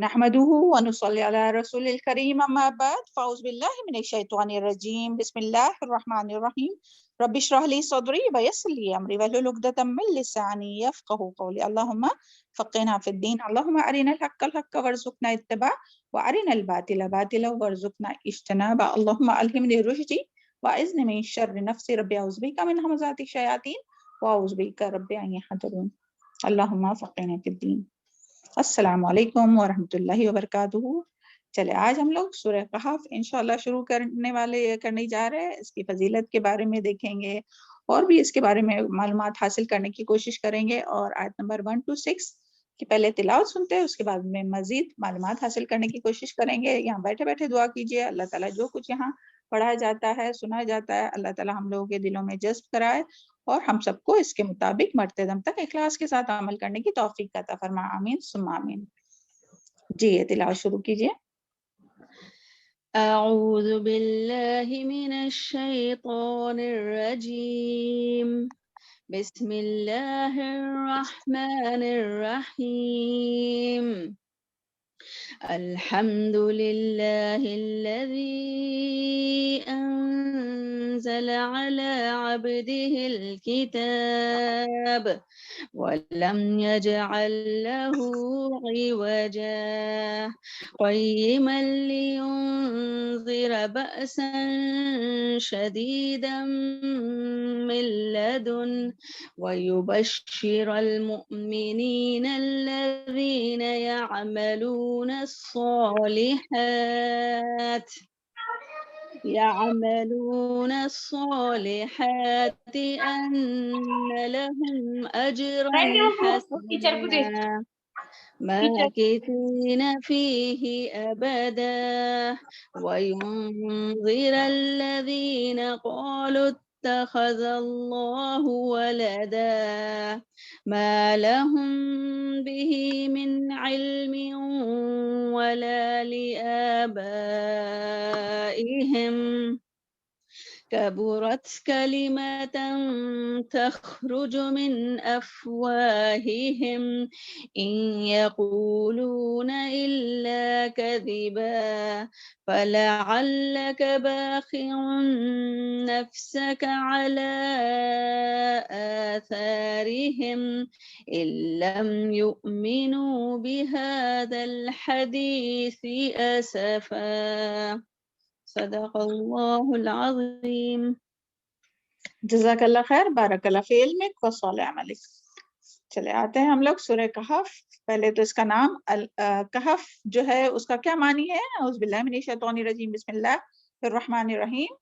نحمده ونصلي على رسول الكريم اما بعد فاعوذ بالله من الشيطان الرجيم بسم الله الرحمن الرحيم رب اشرح لي صدري ويسر لي امري واحلل عقدة من لساني يفقهوا قولي اللهم فقهنا في الدين اللهم ارنا الحق حقا وارزقنا اتباعه وارنا الباطل باطلا وارزقنا اجتنابه اللهم الهمني رشدي واعذني من شر نفسي ربي اعوذ بك من همزات الشياطين واعوذ بك ربي ان يحضرون اللهم فقهنا في الدين۔ السلام علیکم ورحمۃ اللہ وبرکاتہ۔ چلے آج ہم لوگ سورہ کہف انشاءاللہ شروع کرنے جا رہے ہیں۔ اس کی فضیلت کے بارے میں دیکھیں گے اور بھی اس کے بارے میں معلومات حاصل کرنے کی کوشش کریں گے، اور آیت نمبر 1 to 6 کی پہلے تلاوت سنتے ہیں، اس کے بعد میں مزید معلومات حاصل کرنے کی کوشش کریں گے۔ یہاں بیٹھے بیٹھے دعا کیجیے اللہ تعالیٰ جو کچھ یہاں پڑھا جاتا ہے سنا جاتا ہے اللہ تعالیٰ ہم لوگوں کے دلوں میں جذب کرائے اور ہم سب کو اس کے مطابق مرتے دم تک اخلاص کے ساتھ عمل کرنے کی توفیق عطا فرما، آمین ثم آمین۔ جی یہ تلاوت شروع کیجیے۔ اعوذ باللہ من الشیطان الرجیم بسم اللہ الرحمن الرحیم الحمد للہ الذی انزل على عبده الكتاب ولم يجعل له عوجا قيما لينذر بأسا شديدا من لدن ويبشر المؤمنين الذين يعملون الصالحات أن لهم أجرا حسنا ماكثين فيه أبدا وينذر الذين قالوا اتخذ الله ولدا ما لهم به من علم ولا لآبائهم كبرت كلمة تخرج من أفواههم إن يقولون إلا كذبا فلعلك باخع نفسك على آثارهم إن لم يؤمنوا بهذا الحديث أسفا صدق اللہ العظیم۔ جزاک اللہ خیر، بارک اللہ فی علمک و صالح عملک۔ چلے آتے ہیں ہم لوگ سورہ کہف۔ پہلے تو اس کا نام کہف جو ہے اس کا کیا معنی ہے؟ اعوذ باللہ من الشیطان الرجیم بسم اللہ الرحمن الرحیم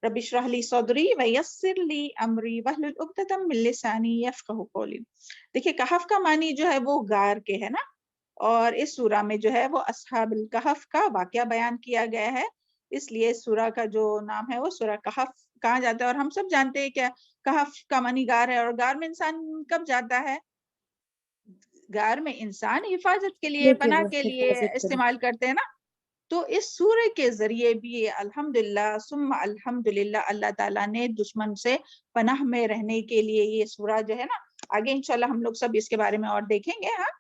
رب اشرح لی صدری ویسر لی امری واحلل عقدۃ من لسانی یفقہوا قولی۔ دیکھیے کہف کا معنی جو ہے وہ غار کے ہے نا، اور اس سورہ میں جو ہے وہ اصحاب الکہف کا واقعہ بیان کیا گیا ہے، اس لیے سورہ کا جو نام ہے وہ سورہ کہف کہا جاتا ہے۔ اور ہم سب جانتے ہیں کہ کہف کا معنی غار ہے، اور غار میں انسان کب جاتا ہے؟ غار میں انسان حفاظت کے لیے پناہ کے لیے استعمال کرتے ہیں نا۔ تو اس سورہ کے ذریعے بھی الحمدللہ ثم الحمدللہ اللہ تعالیٰ نے دشمن سے پناہ میں رہنے کے لیے یہ سورہ جو ہے نا، آگے انشاءاللہ ہم لوگ سب اس کے بارے میں اور دیکھیں گے۔ ہاں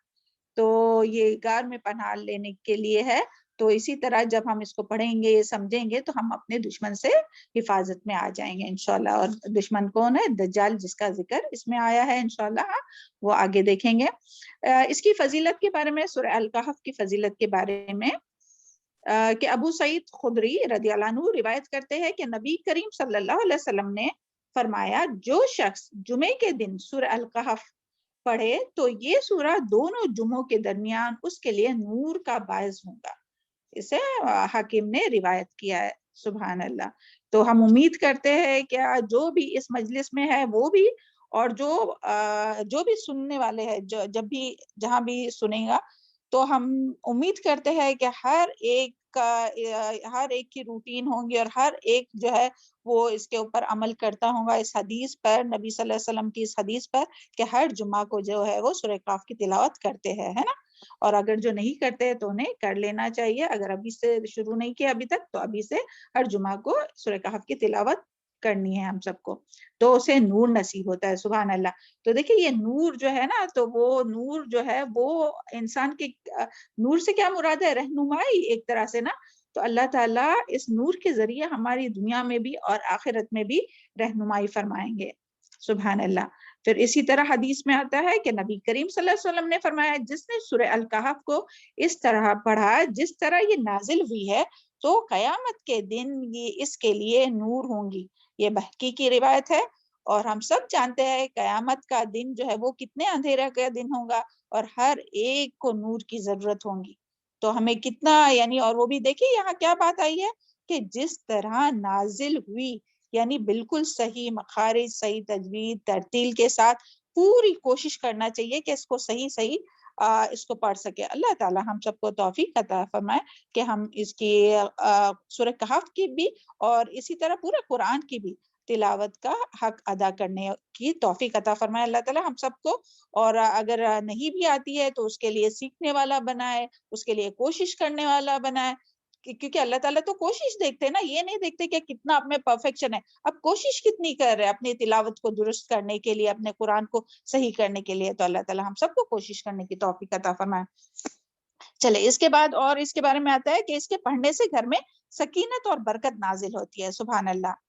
تو یہ غار میں پناہ لینے کے لیے ہے، تو اسی طرح جب ہم اس کو پڑھیں گے سمجھیں گے تو ہم اپنے دشمن سے حفاظت میں آ جائیں گے انشاءاللہ۔ اور دشمن کون ہے؟ دجال، جس کا ذکر اس میں آیا ہے انشاءاللہ، وہ آگے دیکھیں گے۔ اس کی فضیلت کے بارے میں، سورہ الکہف کی فضیلت کے بارے میں کہ ابو سعید خدری رضی اللہ عنہ روایت کرتے ہیں کہ نبی کریم صلی اللہ علیہ وسلم نے فرمایا جو شخص جمعے کے دن سورہ الکہف پڑھے تو یہ سورہ دونوں جمعوں کے درمیان اس کے لیے نور کا باعث ہوگا۔ اسے حاکم نے روایت کیا ہے، سبحان اللہ۔ تو ہم امید کرتے ہیں کہ جو بھی اس مجلس میں ہے وہ بھی، اور جو بھی سننے والے ہیں جب بھی جہاں بھی سنیں گا، تو ہم امید کرتے ہیں کہ ہر ایک کی روٹین ہوں گی، اور ہر ایک جو ہے وہ اس کے اوپر عمل کرتا ہوگا، اس حدیث پر، نبی صلی اللہ علیہ وسلم کی اس حدیث پر کہ ہر جمعہ کو جو ہے وہ سورہ کہف کی تلاوت کرتے ہیں، ہے نا۔ اور اگر جو نہیں کرتے تو انہیں کر لینا چاہیے، اگر ابھی سے شروع نہیں کیا ابھی تک تو ابھی سے ہر جمعہ کو سورہ کہف کی تلاوت کرنی ہے ہم سب کو، تو اسے نور نصیب ہوتا ہے. سبحان اللہ. تو دیکھیں یہ نور جو ہے نا، تو وہ نور جو ہے وہ انسان کے نور سے کیا مراد ہے؟ رہنمائی ایک طرح سے نا. تو اللہ تعالیٰ اس نور کے ذریعے ہماری دنیا میں بھی اور آخرت میں بھی رہنمائی فرمائیں گے. سبحان اللہ. پھر اسی طرح حدیث میں آتا ہے کہ نبی کریم صلی اللہ علیہ وسلم نے فرمایا جس نے سورہ الکہف کو اس طرح پڑھا جس طرح یہ نازل ہوئی ہے تو قیامت کے دن یہ اس کے لیے نور ہوں گی. یہ بہقی کی روایت ہے، اور ہم سب جانتے ہیں قیامت کا دن جو ہے وہ کتنے اندھیرا کا دن ہوگا، اور ہر ایک کو نور کی ضرورت ہوگی. تو ہمیں کتنا یعنی، اور وہ بھی دیکھیے یہاں کیا بات آئی ہے کہ جس طرح نازل ہوئی، یعنی بالکل صحیح مخارج، صحیح تجوید، ترتیل کے ساتھ پوری کوشش کرنا چاہیے کہ اس کو صحیح اس کو پڑھ سکے. اللہ تعالی ہم سب کو توفیق عطا فرمائے کہ ہم اس کی سورہ کہف کی بھی اور اسی طرح پورے قرآن کی بھی تلاوت کا حق ادا کرنے کی توفیق عطا فرمائے اللہ تعالی ہم سب کو. اور اگر نہیں بھی آتی ہے تو اس کے لیے سیکھنے والا بنائے، اس کے لیے کوشش کرنے والا بنائے، کیونکہ اللہ تعالیٰ تو کوشش دیکھتے ہیں نا، یہ نہیں دیکھتے کہ کتنا آپ میں پرفیکشن ہے، اب کوشش کتنی کر رہے اپنی تلاوت کو درست کرنے کے لیے، اپنے قرآن کو صحیح کرنے کے لیے. تو اللہ تعالیٰ ہم سب کو کوشش کرنے کی توفیق عطا فرمائے. چلے اس کے بعد اور اس کے بارے میں آتا ہے کہ اس کے پڑھنے سے گھر میں سکینت اور برکت نازل ہوتی ہے. سبحان اللہ.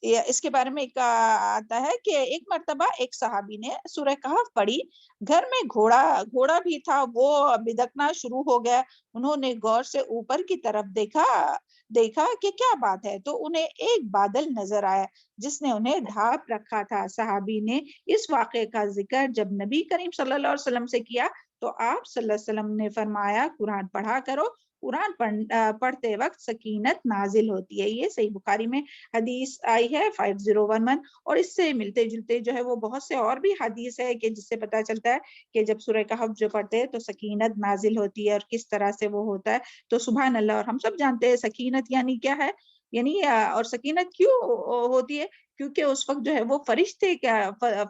اس کے بارے میں ایک آتا ہے کہ ایک مرتبہ ایک صحابی نے سورہ کہف پڑھی، گھر میں گھوڑا بھی تھا، وہ بدکنا شروع ہو گیا. انہوں نے غور سے اوپر کی طرف دیکھا کہ کیا بات ہے، تو انہیں ایک بادل نظر آیا جس نے انہیں ڈھانپ رکھا تھا. صحابی نے اس واقعے کا ذکر جب نبی کریم صلی اللہ علیہ وسلم سے کیا تو آپ صلی اللہ علیہ وسلم نے فرمایا قرآن پڑھا کرو، قرآن پڑھتے وقت سکینت نازل ہوتی ہے. یہ صحیح بخاری میں حدیث آئی ہے 5011، اور اس سے ملتے جلتے جو ہے وہ بہت سے اور بھی حدیث ہے کہ جس سے پتہ چلتا ہے کہ جب سورہ کہف جو پڑھتے ہیں تو سکینت نازل ہوتی ہے اور کس طرح سے وہ ہوتا ہے. تو سبحان اللہ. اور ہم سب جانتے ہیں سکینت یعنی کیا ہے، یعنی اور سکینت کیوں ہوتی ہے، کیونکہ اس وقت جو ہے وہ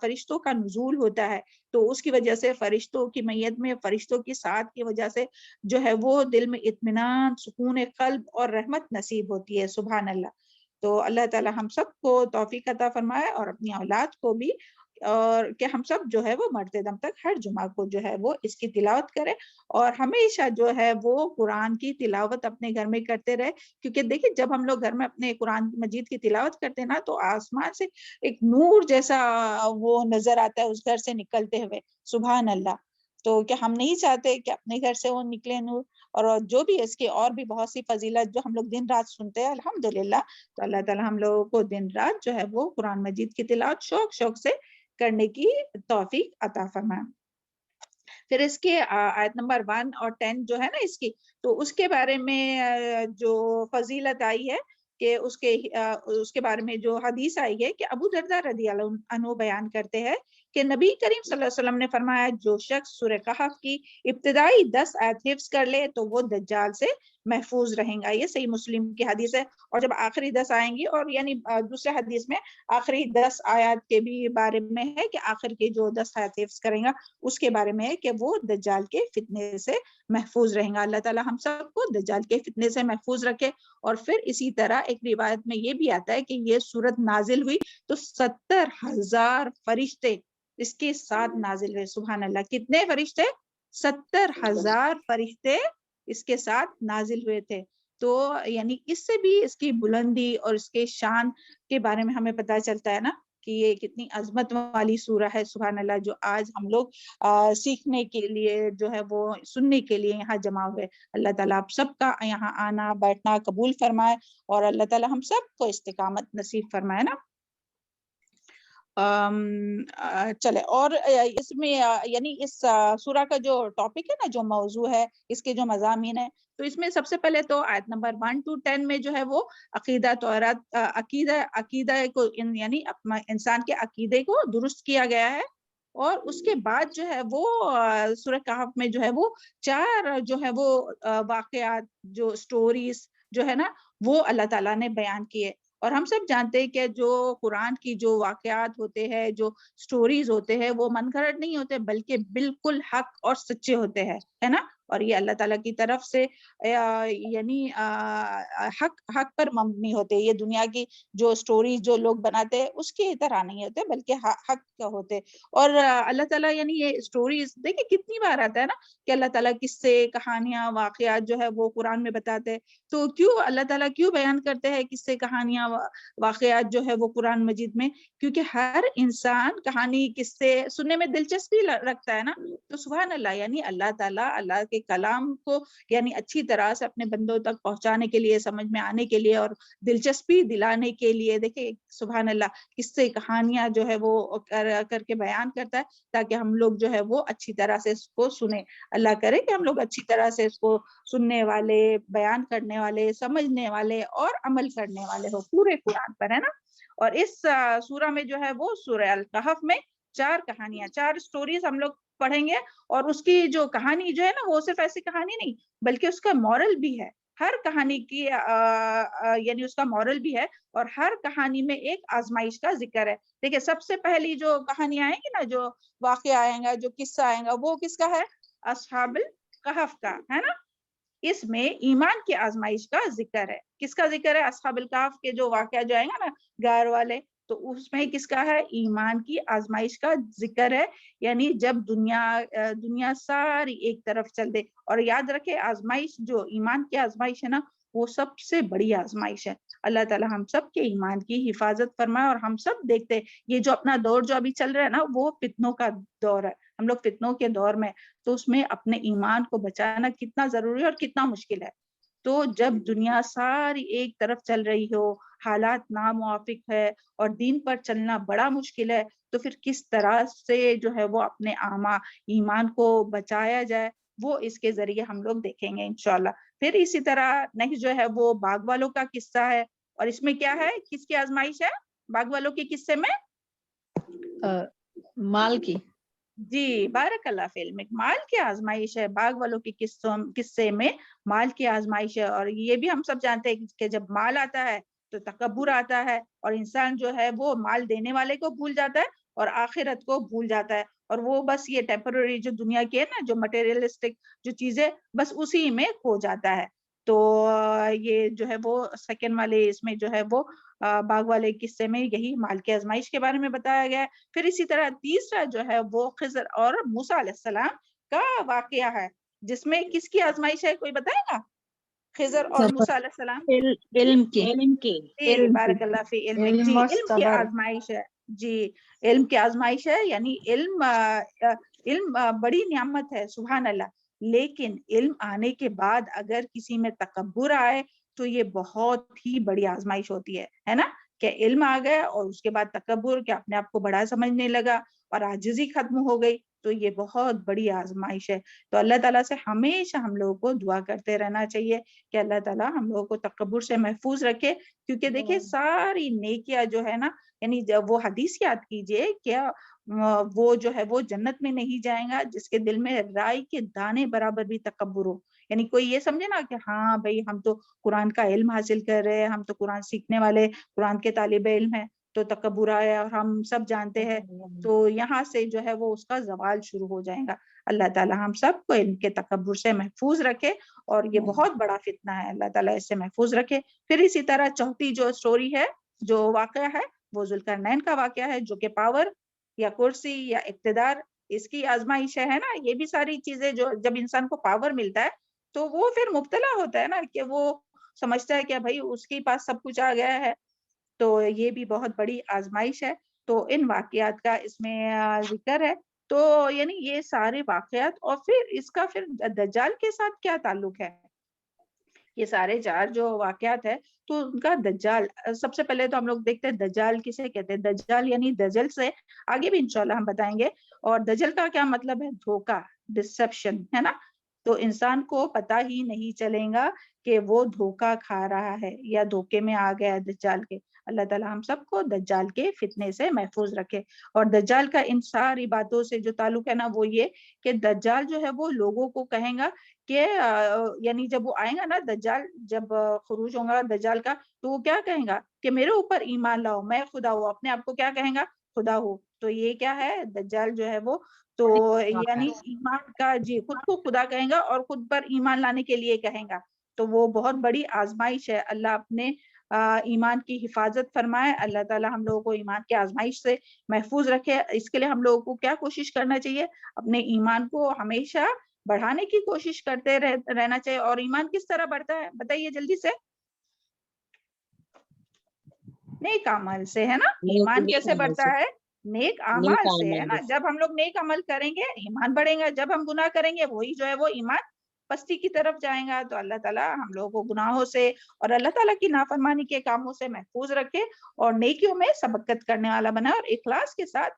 فرشتوں کا نزول ہوتا ہے، تو اس کی وجہ سے فرشتوں کی میت میں فرشتوں کی ساتھ کی وجہ سے جو ہے وہ دل میں اطمینان، سکون قلب اور رحمت نصیب ہوتی ہے. سبحان اللہ. تو اللہ تعالی ہم سب کو توفیق عطا فرمائے اور اپنی اولاد کو بھی، اور کہ ہم سب جو ہے وہ مرتے دم تک ہر جمعہ کو جو ہے وہ اس کی تلاوت کرے اور ہمیشہ جو ہے وہ قرآن کی تلاوت اپنے گھر میں کرتے رہے. کیونکہ دیکھیں جب ہم لوگ گھر میں اپنے قرآن مجید کی تلاوت کرتے ہیں نا تو آسمان سے ایک نور جیسا وہ نظر آتا ہے اس گھر سے نکلتے ہوئے. سبحان اللہ. تو کیا ہم نہیں چاہتے کہ اپنے گھر سے وہ نکلے نور؟ اور جو بھی اس کی اور بھی بہت سی فضیلت جو ہم لوگ دن رات سنتے ہیں الحمدللہ. تو اللہ تعالی ہم لوگوں کو دن رات جو ہے وہ قرآن مجید کی تلاوت شوق سے کرنے کی توفیق عطا فرمائے. پھر اس کے آیت نمبر 1 اور 10 جو ہے نا اس کی، تو اس کے بارے میں جو فضیلت آئی ہے کہ اس کے بارے میں جو حدیث آئی ہے کہ ابو درداء رضی اللہ عنہ بیان کرتے ہیں کہ نبی کریم صلی اللہ علیہ وسلم نے فرمایا جو شخص سورہ کہف کی ابتدائی 10 آیت حفظ کر لے تو وہ دجال سے محفوظ رہیں گا. یہ صحیح مسلم کی حدیث ہے. اور جب آخری 10 آئیں گی، اور یعنی دوسرے حدیث میں آخری 10 آیات کے بھی بارے میں ہے کہ آخر کے جو 10 آیات حفظ کریں گا اس کے بارے میں ہے کہ وہ دجال کے فتنے سے محفوظ رہیں گا. اللہ تعالی ہم سب کو دجال کے فتنے سے محفوظ رکھے. اور پھر اسی طرح ایک روایت میں یہ بھی آتا ہے کہ یہ سورت نازل ہوئی تو 70,000 فرشتے اس کے ساتھ نازل ہوئے. سبحان اللہ. کتنے فرشتے؟ 70,000 فرشتے اس کے ساتھ نازل ہوئے تھے. تو یعنی اس سے بھی اس کی بلندی اور اس کے شان کے بارے میں ہمیں پتہ چلتا ہے نا کہ یہ کتنی عظمت والی سورہ ہے. سبحان اللہ. جو آج ہم لوگ سیکھنے کے لیے جو ہے وہ سننے کے لیے یہاں جمع ہوئے. اللہ تعالیٰ آپ سب کا یہاں آنا بیٹھنا قبول فرمائے اور اللہ تعالیٰ ہم سب کو استقامت نصیب فرمائے نا. چلے اور اس میں یعنی اس سورہ کا جو ٹاپک ہے نا، جو موضوع ہے، اس کے جو مضامین ہیں، تو اس میں سب سے پہلے تو آیت نمبر 1 to 10 میں جو ہے وہ عقیدہ کو یعنی انسان کے عقیدے کو درست کیا گیا ہے. اور اس کے بعد جو ہے وہ سورہ کہف میں جو ہے وہ 4 جو ہے وہ واقعات، جو سٹوریز جو ہے نا وہ اللہ تعالیٰ نے بیان کیے. اور ہم سب جانتے ہیں کہ جو قرآن کی جو واقعات ہوتے ہیں، جو سٹوریز ہوتے ہیں، وہ من گھڑت نہیں ہوتے بلکہ بالکل حق اور سچے ہوتے ہیں، ہے نا. اور یہ اللہ تعالیٰ کی طرف سے یعنی حق پر مبنی ہوتے ہیں. یہ دنیا کی جو سٹوریز جو لوگ بناتے ہیں اس کی طرح نہیں ہوتے بلکہ حق کا ہوتے. اور اللہ تعالیٰ یعنی یہ سٹوریز دیکھیں کتنی بار آتا ہے نا کہ اللہ تعالیٰ کس سے کہانیاں واقعات جو ہے وہ قرآن میں بتاتے ہیں. تو کیوں اللہ تعالیٰ کیوں بیان کرتے ہیں کس سے کہانیاں واقعات جو ہے وہ قرآن مجید میں؟ کیونکہ ہر انسان کہانی کس سے سننے میں دلچسپی رکھتا ہے نا. تو سبحان اللہ یعنی اللہ تعالیٰ اللہ کے کلام کو یعنی اچھی طرح سے اپنے بندوں تک پہنچانے کے لیے, سمجھ میں آنے کے لیے اور دلچسپی دلانے کے لیے دیکھیں سبحان اللہ کس سے کہانیاں جو ہے وہ کر کے بیان کرتا ہے تاکہ ہم لوگ جو ہے وہ اچھی طرح سے اس کو سنیں. اللہ کرے کہ ہم لوگ اچھی طرح سے اس کو سننے والے, بیان کرنے والے, سمجھنے والے اور عمل کرنے والے ہو پورے قرآن پر, ہے نا. اور اس سورہ میں جو ہے وہ سورہ الکہف میں 4 کہانیاں, 4 سٹوریز ہم لوگ پڑھیں گے. اور اس کی جو کہانی جو ہے نا وہ صرف ایسی کہانی نہیں بلکہ اس کا مورل بھی ہے. ہر کہانی کی یعنی اس کا مورل بھی ہے اور ہر کہانی میں ایک آزمائش کا ذکر ہے. دیکھیں سب سے پہلی جو کہانی آئے گی نا, جو واقعہ آئے گا, جو قصہ آئے گا, وہ کس کا ہے؟ اصحاب الکہف کا, ہے نا. اس میں ایمان کی آزمائش کا ذکر ہے. کس کا ذکر ہے؟ اصحاب الکہف کے جو واقعہ جو آئے گا نا غار والے, تو اس میں کس کا ہے؟ ایمان کی آزمائش کا ذکر ہے. یعنی جب دنیا ساری ایک طرف چل دے. اور یاد رکھے آزمائش جو ایمان کی آزمائش ہے نا وہ سب سے بڑی آزمائش ہے. اللہ تعالی ہم سب کے ایمان کی حفاظت فرمائے. اور ہم سب دیکھتے یہ جو اپنا دور جو ابھی چل رہا ہے نا وہ فتنوں کا دور ہے, ہم لوگ فتنوں کے دور میں, تو اس میں اپنے ایمان کو بچانا کتنا ضروری ہے اور کتنا مشکل ہے. تو جب دنیا ساری ایک طرف چل رہی ہو, حالات ناموافق ہے اور دین پر چلنا بڑا مشکل ہے, تو پھر کس طرح سے جو ہے وہ اپنے ایمان کو بچایا جائے وہ اس کے ذریعے ہم لوگ دیکھیں گے انشاءاللہ. پھر اسی طرح نیکسٹ جو ہے وہ باغ والوں کا قصہ ہے. اور اس میں کیا ہے, کس کی آزمائش ہے باغ والوں کے قصے میں؟ مال کی. جی بارک اللہ فی علمک, مال کی آزمائش ہے. باغ والوں کے قصے میں مال کی آزمائش ہے. اور یہ بھی ہم سب جانتے ہیں کہ جب مال آتا ہے تو تکبر آتا ہے اور انسان جو ہے وہ مال دینے والے کو بھول جاتا ہے اور آخرت کو بھول جاتا ہے. اور وہ بس یہ ٹیمپرری جو دنیا کی ہے نا, جو مٹیریلسٹک جو چیزیں, بس اسی میں کھو جاتا ہے. تو یہ جو ہے وہ سیکنڈ والے اس میں جو ہے وہ باغ والے قصے میں یہی مال کی آزمائش کے بارے میں بتایا گیا ہے. پھر اسی طرح تیسرا جو ہے وہ خضر اور موسیٰ علیہ السلام کا واقعہ ہے, جس میں کس کی آزمائش ہے, کوئی بتائے گا؟ خضر اور موسیٰ علیہ السلام علم کی. جی بارک اللہ فی علم. جی علم کی آزمائش ہے. جی علم کی آزمائش ہے. یعنی علم بڑی نعمت ہے سبحان اللہ, لیکن علم آنے کے بعد اگر کسی میں تکبر آئے تو یہ بہت ہی بڑی آزمائش ہوتی ہے نا. کہ علم آ گیا اور اس کے بعد تکبر, کہ اپنے آپ کو بڑا سمجھنے لگا اور عاجزی ختم ہو گئی, تو یہ بہت بڑی آزمائش ہے. تو اللہ تعالیٰ سے ہمیشہ ہم لوگوں کو دعا کرتے رہنا چاہیے کہ اللہ تعالیٰ ہم لوگوں کو تکبر سے محفوظ رکھے. کیونکہ دیکھیں ساری نیکیاں جو ہے نا, یعنی وہ حدیث یاد کیجئے کہ وہ جو ہے وہ جنت میں نہیں جائیں گا جس کے دل میں رائی کے دانے برابر بھی تکبر ہو. یعنی کوئی یہ سمجھے نا کہ ہاں بھائی ہم تو قرآن کا علم حاصل کر رہے ہیں, ہم تو قرآن سیکھنے والے قرآن کے طالب علم ہیں, تو تکبر آیا اور ہم سب جانتے ہیں, تو یہاں سے جو ہے وہ اس کا زوال شروع ہو جائے گا. اللہ تعالیٰ ہم سب کو ان کے تکبر سے محفوظ رکھے, اور یہ بہت بڑا فتنہ ہے, اللہ تعالیٰ اس سے محفوظ رکھے. پھر اسی طرح چوتھی جو سٹوری ہے, جو واقعہ ہے, وہ ذوالقرنین کا واقعہ ہے, جو کہ پاور یا کرسی یا اقتدار اس کی آزمائش ہے نا. یہ بھی ساری چیزیں جو جب انسان کو پاور ملتا ہے تو وہ پھر مبتلا ہوتا ہے نا, کہ وہ سمجھتا ہے کہ بھائی اس کے پاس سب کچھ آ گیا ہے, تو یہ بھی بہت بڑی آزمائش ہے. تو ان واقعات کا اس میں ذکر ہے. تو یعنی یہ سارے واقعات, اور پھر اس کا پھر دجال کے ساتھ کیا تعلق ہے, یہ سارے 4 جو واقعات ہے تو ان کا دجال, سب سے پہلے تو ہم لوگ دیکھتے ہیں دجال کسے کہتے ہیں. دجال یعنی دجل سے آگے بھی انشاءاللہ ہم بتائیں گے. اور دجل کا کیا مطلب ہے؟ دھوکا, ڈسپشن, ہے نا. تو انسان کو پتہ ہی نہیں چلے گا کہ وہ دھوکا کھا رہا ہے یا دھوکے میں آ گیا ہے دجال کے. اللہ تعالیٰ ہم سب کو دجال کے فتنے سے محفوظ رکھے. اور دجال کا ان ساری باتوں سے جو تعلق ہے نا وہ یہ کہ دجال جو ہے وہ لوگوں کو کہیں گا کہ یعنی جب وہ آئیں گا نا دجال, جب خروج ہوگا دجال کا, تو وہ کیا کہیں گا کہ میرے اوپر ایمان لاؤ, میں خدا ہوں. اپنے آپ کو کیا کہیں گا؟ خدا ہوں. تو یہ کیا ہے دجال جو ہے وہ تو یعنی ایمان کا جی خود کو خدا کہیں گا اور خود پر ایمان لانے کے لیے کہیں گا، تو وہ بہت بڑی آزمائش ہے۔ اللہ اپنے ایمان کی حفاظت فرمائے، اللہ تعالیٰ ہم لوگوں کو ایمان کی آزمائش سے محفوظ رکھے۔ اس کے لیے ہم لوگوں کو کیا کوشش کرنا چاہیے؟ اپنے ایمان کو ہمیشہ بڑھانے کی کوشش کرتے رہنا چاہیے۔ اور ایمان کس طرح بڑھتا ہے بتائیے جلدی سے؟ نیک عمل سے، ہے نا؟ ایمان کیسے بڑھتا ہے؟ نیک اعمال سے، ہے نا؟ جب ہم لوگ نیک عمل کریں گے ایمان بڑھیں گا، جب ہم گناہ کریں گے وہی جو ہے وہ ایمان پستی کی طرف جائیں گا۔ تو اللہ تعالیٰ ہم لوگوں کو گناہوں سے اور اللہ تعالیٰ کی نافرمانی کے کاموں سے محفوظ رکھے اور نیکیوں میں سبقت کرنے والا بنا اور اخلاص کے ساتھ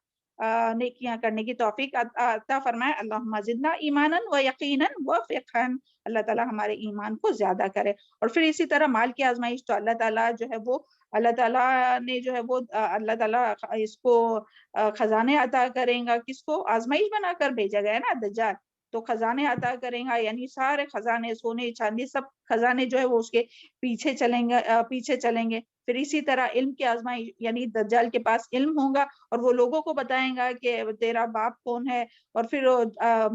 نیکیاں کرنے کی توفیق عطا فرمائے۔ اللہم زدنا ایمانا و یقینا و فقہا، اللہ تعالیٰ ہمارے ایمان کو زیادہ کرے۔ اور پھر اسی طرح مال کی آزمائش، تو اللہ تعالیٰ جو ہے وہ اللہ تعالیٰ نے جو ہے وہ اللہ تعالیٰ اس کو خزانے عطا کریں گا، کس کو؟ آزمائش بنا کر بھیجا گیا ہے نا دجال، تو خزانے عطا کریں گا، یعنی سارے خزانے سونے چاندی سب خزانے جو ہے وہ اس کے پیچھے چلیں گے۔ پھر اسی طرح علم کی آزمائش، یعنی دجال کے پاس علم ہوگا اور وہ لوگوں کو بتائیں گا کہ تیرا باپ کون ہے، اور پھر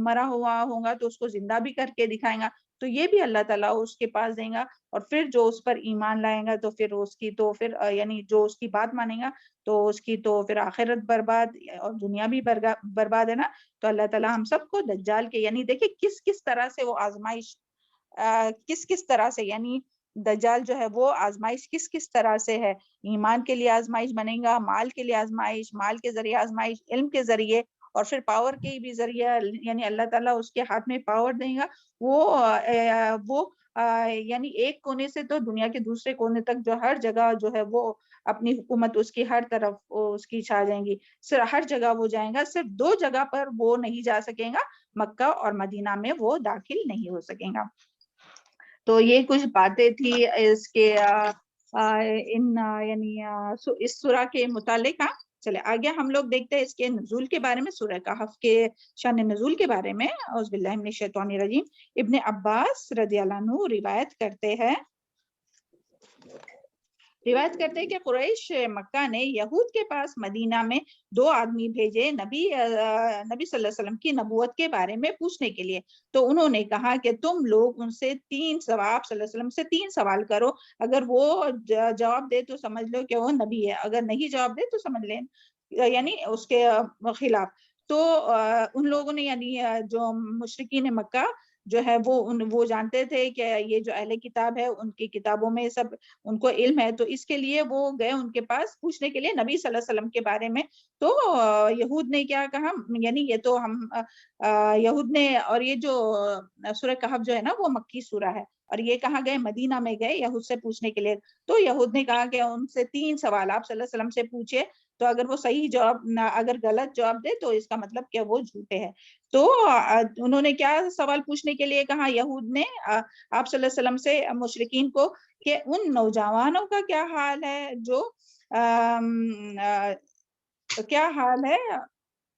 مرا ہوا ہوگا تو اس کو زندہ بھی کر کے دکھائیں گا، تو یہ بھی اللہ تعالیٰ اس کے پاس دیں گا۔ اور پھر جو اس پر ایمان لائیں گا تو پھر اس کی تو پھر یعنی جو اس کی بات مانیں گا تو اس کی تو پھر آخرت برباد اور دنیا بھی برباد، ہے نا؟ تو اللہ تعالیٰ ہم سب کو دجال کے یعنی دیکھیں کس طرح سے وہ آزمائش کس طرح سے، یعنی دجال جو ہے وہ آزمائش کس طرح سے ہے۔ ایمان کے لیے آزمائش بنے گا، مال کے لیے آزمائش، مال کے ذریعے آزمائش، علم کے ذریعے، اور پھر پاور کے بھی ذریعہ، یعنی اللہ تعالیٰ اس کے ہاتھ میں پاور دیں گا، وہ یعنی ایک کونے سے تو دنیا کے دوسرے کونے تک جو ہر جگہ جو ہے وہ اپنی حکومت اس کی ہر طرف اس کی چھا جائیں گی، صرف ہر جگہ وہ جائیں گا، صرف 2 جگہ پر وہ نہیں جا سکیں گا، مکہ اور مدینہ میں وہ داخل نہیں ہو سکیں گا۔ تو یہ کچھ باتیں تھی اس کے یعنی اس سورہ کے متعلق۔ چلے آگے ہم لوگ دیکھتے ہیں اس کے نزول کے بارے میں، سورہ کہف کے شان نزول کے بارے میں۔ اعوذ باللہ من الشیطان الرجیم۔ ابن عباس رضی اللہ عنہ روایت کرتے ہیں کہ قریش مکہ نے یہود کے پاس مدینہ میں 2 آدمی بھیجے نبی صلی اللہ علیہ وسلم کی نبوت کے بارے میں پوچھنے کے لیے۔ تو انہوں نے کہا کہ تم لوگ ان سے 3 سوال، صلی اللہ علیہ وسلم سے 3 سوال کرو، اگر وہ جواب دے تو سمجھ لو کہ وہ نبی ہے، اگر نہیں جواب دے تو سمجھ لیں یعنی اس کے خلاف۔ تو ان لوگوں نے یعنی جو مشرکین مکہ جو ہے وہ جانتے تھے کہ یہ جو اہل کتاب ہے ان کی کتابوں میں سب ان کو علم ہے، تو اس کے لیے وہ گئے ان کے پاس پوچھنے کے لیے نبی صلی اللہ علیہ وسلم کے بارے میں۔ تو یہود نے کیا کہا، یعنی یہ تو ہم یہود نے، اور یہ جو سورہ کہف جو ہے نا وہ مکی سورہ ہے، اور یہ کہاں گئے؟ مدینہ میں گئے یہود سے پوچھنے کے لیے۔ تو یہود نے کہا کہ ان سے 3 سوال آپ صلی اللہ علیہ وسلم سے پوچھے، تو اگر وہ صحیح جواب اگر غلط جواب دے تو اس کا مطلب کہ وہ جھوٹے ہیں۔ تو انہوں نے کیا سوال پوچھنے کے لیے کہا یہود نے آپ صلی اللہ علیہ وسلم سے مشرکین کو، کہ ان نوجوانوں کا کیا حال ہے جو کیا حال ہے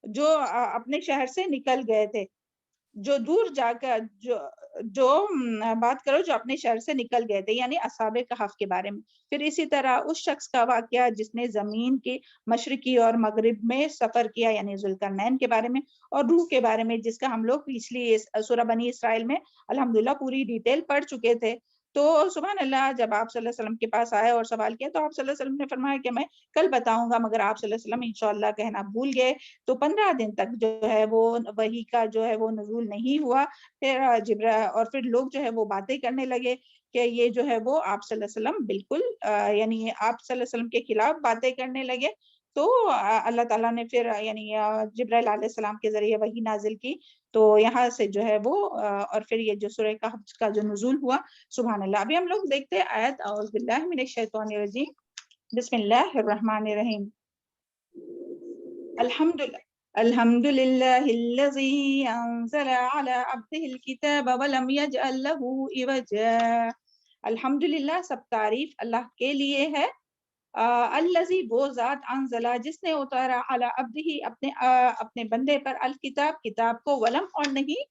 جو اپنے شہر سے نکل گئے تھے، جو دور جا کر جو بات کرو جو اپنے شہر سے نکل گئے تھے، یعنی اصحاب کہف کے بارے میں۔ پھر اسی طرح اس شخص کا واقعہ جس نے زمین کے مشرقی اور مغرب میں سفر کیا، یعنی ذوالقرنین کے بارے میں، اور روح کے بارے میں جس کا ہم لوگ پچھلی سورہ بنی اسرائیل میں الحمدللہ پوری ڈیٹیل پڑھ چکے تھے۔ تو سبحان اللہ، جب آپ صلی اللہ علیہ وسلم کے پاس آئے اور سوال کیا تو آپ صلی اللہ علیہ وسلم نے فرمایا کہ میں کل بتاؤں گا، مگر آپ صلی اللہ علیہ وسلم انشاءاللہ کہنا بھول گئے۔ تو 15 دن تک جو ہے وہ وحی کا جو ہے وہ نزول نہیں ہوا۔ پھر اور پھر لوگ جو ہے وہ باتیں کرنے لگے کہ یہ جو ہے وہ آپ صلی اللہ علیہ وسلم بالکل یعنی آپ صلی اللہ علیہ وسلم کے خلاف باتیں کرنے لگے۔ تو اللہ تعالیٰ نے پھر یعنی جبرائیل علیہ السلام کے ذریعے وحی نازل کی، تو یہاں سے جو ہے وہ اور پھر یہ جو سورہ کہف کا جو نزول ہوا، سبحان اللہ۔ ابھی ہم لوگ دیکھتے ہیں آیت اعوذ باللہ من الشیطان الرجیم، بسم اللہ الرحمن الرحیم۔ الحمد للہ الذی انزل علی عبدہ الکتاب ولم یجعل لہ عوجا۔ الحمدللہ، سب تعریف اللہ کے لیے ہے۔ الذی، وہ ذات، انزلہ، جس نے اتارا، علی عبدہ، اپنے بندے پر، الکتاب، کتاب کو، ولم، اور نہیں،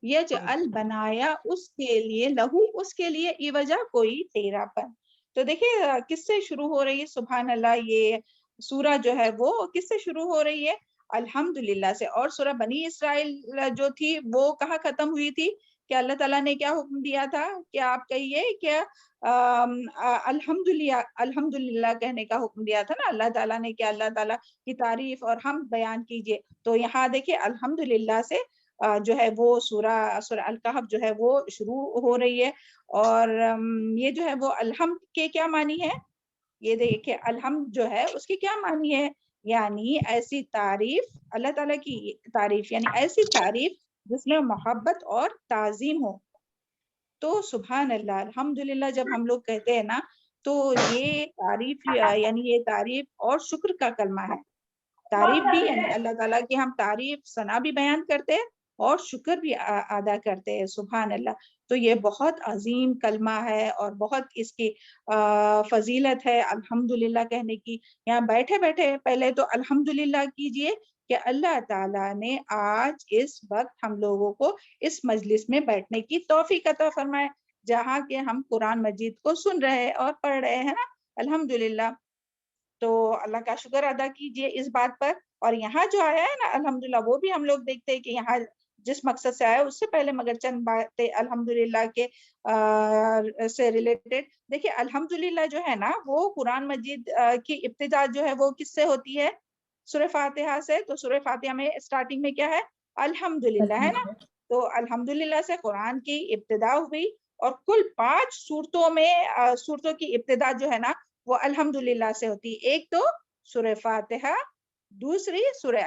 یجعل، بنایا، اس کے لیے، لہو، اس کے لیے، عوجا، کوئی ٹیڑھا پن۔ تو دیکھیں کس سے شروع ہو رہی ہے، سبحان اللہ، یہ سورہ جو ہے وہ کس سے شروع ہو رہی ہے؟ الحمدللہ سے. اور سورہ بنی اسرائیل جو تھی وہ کہاں ختم ہوئی تھی؟ کہ اللہ تعالیٰ نے کیا حکم دیا تھا کہ آپ کہیے کہ الحمدللہ کہنے کا حکم دیا تھا نا اللہ تعالیٰ نے کہ اللہ تعالیٰ کی تعریف اور حمد بیان کیجئے. تو یہاں دیکھیے الحمدللہ سے جو ہے وہ سورہ الکہف جو ہے وہ شروع ہو رہی ہے. اور یہ جو ہے وہ الحمد کے کیا معنی ہے؟ یہ دیکھیں الحمد جو ہے اس کی کیا معنی ہے؟ یعنی ایسی تعریف، اللہ تعالیٰ کی تعریف، یعنی ایسی تعریف جس میں محبت اور تعظیم ہو. تو سبحان اللہ، الحمدللہ جب ہم لوگ کہتے ہیں نا تو یہ تعریف یعنی یہ تعریف اور شکر کا کلمہ ہے. تعریف بھی یعنی اللہ تعالیٰ کی ہم تعریف ثنا بھی بیان کرتے ہیں اور شکر بھی ادا کرتے ہیں. سبحان اللہ. تو یہ بہت عظیم کلمہ ہے اور بہت اس کی فضیلت ہے الحمدللہ کہنے کی. یہاں بیٹھے بیٹھے پہلے تو الحمدللہ کیجئے کہ اللہ تعالیٰ نے آج اس وقت ہم لوگوں کو اس مجلس میں بیٹھنے کی توفیق عطا فرمائے جہاں کہ ہم قرآن مجید کو سن رہے اور پڑھ رہے ہیں نا. الحمدللہ. تو اللہ کا شکر ادا کیجئے اس بات پر. اور یہاں جو آیا ہے نا الحمدللہ وہ بھی ہم لوگ دیکھتے ہیں کہ یہاں جس مقصد سے آیا اس سے پہلے مگر چند باتیں الحمدللہ کے سے ریلیٹڈ. دیکھیے الحمدللہ جو ہے نا وہ قرآن مجید کی ابتدا جو ہے وہ کس سے ہوتی ہے؟ سورہ فاتحہ سے. تو سورہ فاتحہ میں اسٹارٹنگ میں کیا ہے؟ الحمدللہ ہے نا. تو الحمدللہ سے قرآن کی ابتدا ہوئی اور کل 5 صورتوں میں صورتوں کی ابتدا جو ہے نا وہ الحمدللہ سے ہوتی. ایک تو سورہ فاتحہ، دوسری سورہ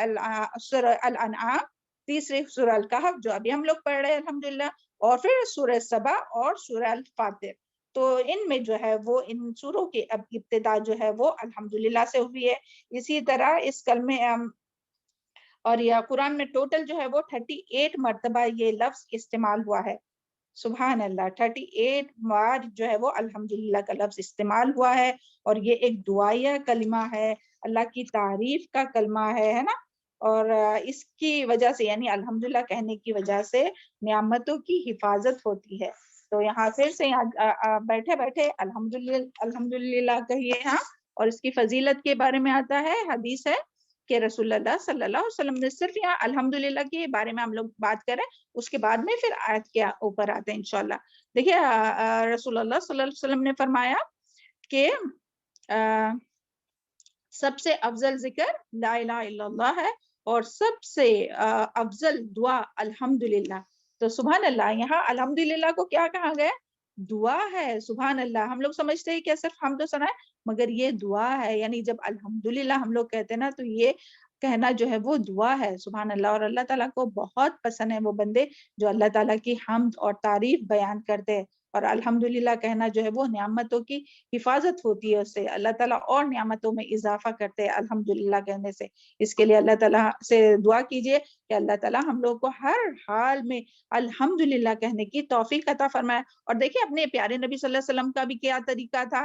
الانعام، تیسری سورہ الکہف جو ابھی ہم لوگ پڑھ رہے ہیں الحمدللہ، اور پھر سورہ سبا اور سورہ الفاتر. تو ان میں جو ہے وہ ان سوروں کی ابتدا جو ہے وہ الحمدللہ سے ہوئی ہے. اسی طرح اس کلمے اور یہ قرآن میں ٹوٹل جو ہے وہ 38 مرتبہ یہ لفظ استعمال ہوا ہے. سبحان اللہ. 38 بار جو ہے وہ الحمدللہ کا لفظ استعمال ہوا ہے. اور یہ ایک دعائیہ کلمہ ہے، اللہ کی تعریف کا کلمہ ہے نا. اور اس کی وجہ سے یعنی الحمدللہ کہنے کی وجہ سے نعمتوں کی حفاظت ہوتی ہے. تو یہاں پھر سے بیٹھے بیٹھے الحمدللہ کہیے. ہاں. اور اس کی فضیلت کے بارے میں آتا ہے، حدیث ہے کہ رسول اللہ صلی اللہ علیہ وسلم نے صرف یہاں الحمدللہ کے بارے میں ہم لوگ بات کریں، اس کے بعد میں پھر آیت کے اوپر آتے ہیں انشاءاللہ. دیکھیے رسول اللہ صلی اللہ علیہ وسلم نے فرمایا کہ سب سے افضل ذکر لا الہ الا اللہ ہے اور سب سے افضل دعا الحمدللہ. تو سبحان اللہ یہاں الحمدللہ کو کیا کہا گیا؟ دعا ہے. سبحان اللہ. ہم لوگ سمجھتے ہیں کہ صرف حمد و ثنا ہے مگر یہ دعا ہے. یعنی جب الحمدللہ ہم لوگ کہتے ہیں نا تو یہ کہنا جو ہے وہ دعا ہے. سبحان اللہ. اور اللہ تعالیٰ کو بہت پسند ہے وہ بندے جو اللہ تعالیٰ کی حمد اور تعریف بیان کرتے ہیں. اور الحمدللہ کہنا جو ہے وہ نعمتوں کی حفاظت ہوتی ہے اس سے. اللہ تعالیٰ اور نعمتوں میں اضافہ کرتے ہیں الحمدللہ کہنے سے. اس کے لیے اللہ تعالیٰ سے دعا کیجئے کہ اللہ تعالیٰ ہم لوگ کو ہر حال میں الحمدللہ کہنے کی توفیق عطا فرمائے. اور دیکھیں اپنے پیارے نبی صلی اللہ علیہ وسلم کا بھی کیا طریقہ تھا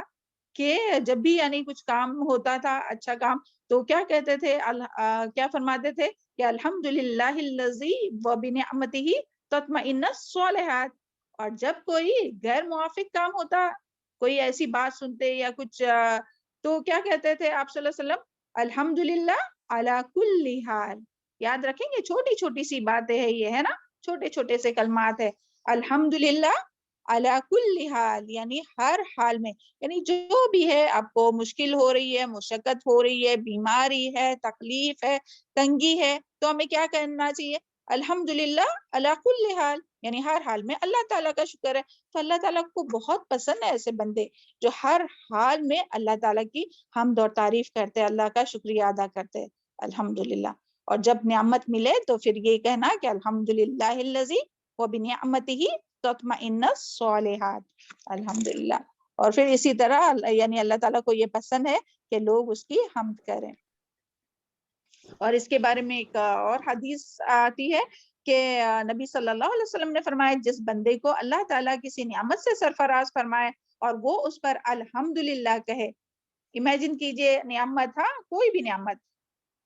کہ جب بھی یعنی کچھ کام ہوتا تھا اچھا کام تو کیا کہتے تھے، کیا فرماتے تھے کہ الحمدللہ الذی وبنعمتہ تطمئن الصالحات. اور جب کوئی غیر موافق کام ہوتا، کوئی ایسی بات سنتے یا کچھ تو کیا کہتے تھے آپ صلی اللہ علیہ وسلم؟ الحمدللہ علی کل حال. یاد رکھیں گے چھوٹی چھوٹی سی باتیں ہیں یہ، ہے نا، چھوٹے چھوٹے سے کلمات ہے. الحمدللہ علی کل حال یعنی ہر حال میں. یعنی جو بھی ہے آپ کو مشکل ہو رہی ہے، مشقت ہو رہی ہے، بیماری ہے، تکلیف ہے، تنگی ہے، تو ہمیں کیا کرنا چاہیے؟ الحمدللہ علی کل حال یعنی ہر حال میں اللہ تعالیٰ کا شکر ہے. تو اللہ تعالیٰ کو بہت پسند ہے ایسے بندے جو ہر حال میں اللہ تعالیٰ کی حمد اور تعریف کرتے، اللہ کا شکریہ ادا کرتے. الحمدللہ. اور جب نعمت ملے تو پھر یہ کہنا کہ الحمدللہ الذی وبنعمتہ تطمئن الصالحات. الحمدللہ. اور پھر اسی طرح یعنی اللہ تعالیٰ کو یہ پسند ہے کہ لوگ اس کی حمد کریں. اور اس کے بارے میں ایک اور حدیث آتی ہے کہ نبی صلی اللہ علیہ وسلم نے فرمایا جس بندے کو اللہ تعالیٰ کسی نعمت سے سرفراز فرمائے اور وہ اس پر الحمدللہ کہے. امیجن کیجئے نعمت، ہاں کوئی بھی نعمت.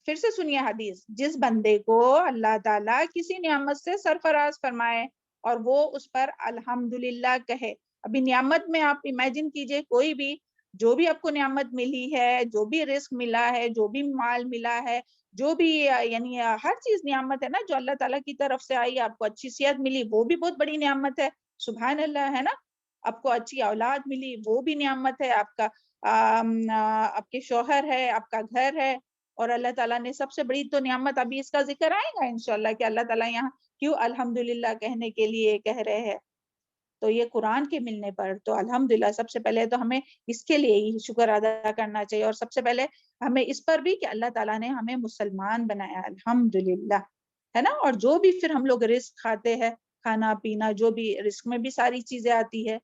پھر سے سنیے حدیث. جس بندے کو اللہ تعالیٰ کسی نعمت سے سرفراز فرمائے اور وہ اس پر الحمدللہ کہے. ابھی نعمت میں آپ امیجن کیجئے کوئی بھی جو بھی آپ کو نعمت ملی ہے، جو بھی رزق ملا ہے، جو بھی مال ملا ہے، جو بھی یعنی ہر چیز نعمت ہے نا جو اللہ تعالیٰ کی طرف سے آئی. آپ کو اچھی صحت ملی وہ بھی بہت بڑی نعمت ہے, سبحان اللہ, ہے نا. آپ کو اچھی اولاد ملی وہ بھی نعمت ہے. آپ کا آپ کے شوہر ہے, آپ کا گھر ہے. اور اللہ تعالیٰ نے سب سے بڑی تو نعمت, ابھی اس کا ذکر آئے گا انشاءاللہ کہ اللہ تعالیٰ یہاں کیوں الحمدللہ کہنے کے لیے کہہ رہے ہیں. تو یہ قرآن کے ملنے پر تو الحمدللہ سب سے پہلے تو ہمیں اس کے لیے ہی شکر ادا کرنا چاہیے. اور سب سے پہلے ہمیں اس پر بھی کہ اللہ تعالیٰ نے ہمیں مسلمان بنایا, الحمدللہ, ہے نا. اور جو بھی پھر ہم لوگ رزق کھاتے ہیں, کھانا پینا, جو بھی رزق میں بھی ساری چیزیں آتی ہے,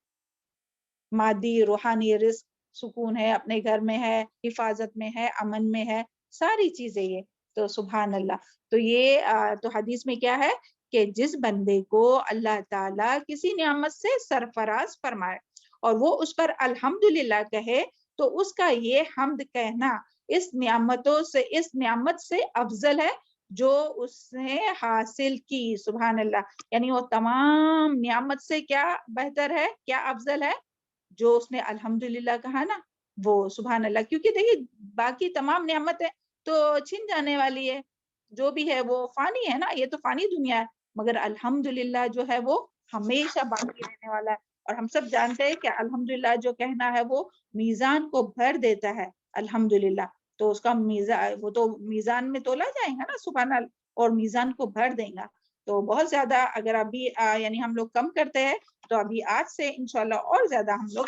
مادی روحانی رزق, سکون ہے اپنے گھر میں ہے, حفاظت میں ہے, امن میں ہے, ساری چیزیں یہ. تو سبحان اللہ. تو یہ تو حدیث میں کیا ہے کہ جس بندے کو اللہ تعالیٰ کسی نعمت سے سرفراز فرمائے اور وہ اس پر الحمدللہ کہے, تو اس کا یہ حمد کہنا اس نعمتوں سے, اس نعمت سے افضل ہے جو اس نے حاصل کی. سبحان اللہ. یعنی وہ تمام نعمت سے کیا بہتر ہے, کیا افضل ہے, جو اس نے الحمدللہ کہا نا وہ. سبحان اللہ. کیونکہ دیکھیے باقی تمام نعمتیں تو چھن جانے والی ہے, جو بھی ہے وہ فانی ہے نا, یہ تو فانی دنیا ہے. مگر الحمدللہ جو ہے وہ ہمیشہ باقی رہنے والا ہے. اور ہم سب جانتے ہیں کہ الحمدللہ جو کہنا ہے وہ میزان کو بھر دیتا ہے الحمدللہ. تو اس کا میزان, وہ تو میزان میں تولا جائے گا نا, سبحان اللہ, اور میزان کو بھر دیں گا. تو بہت زیادہ اگر ابھی یعنی ہم لوگ کم کرتے ہیں تو ابھی آج سے انشاءاللہ اور زیادہ ہم لوگ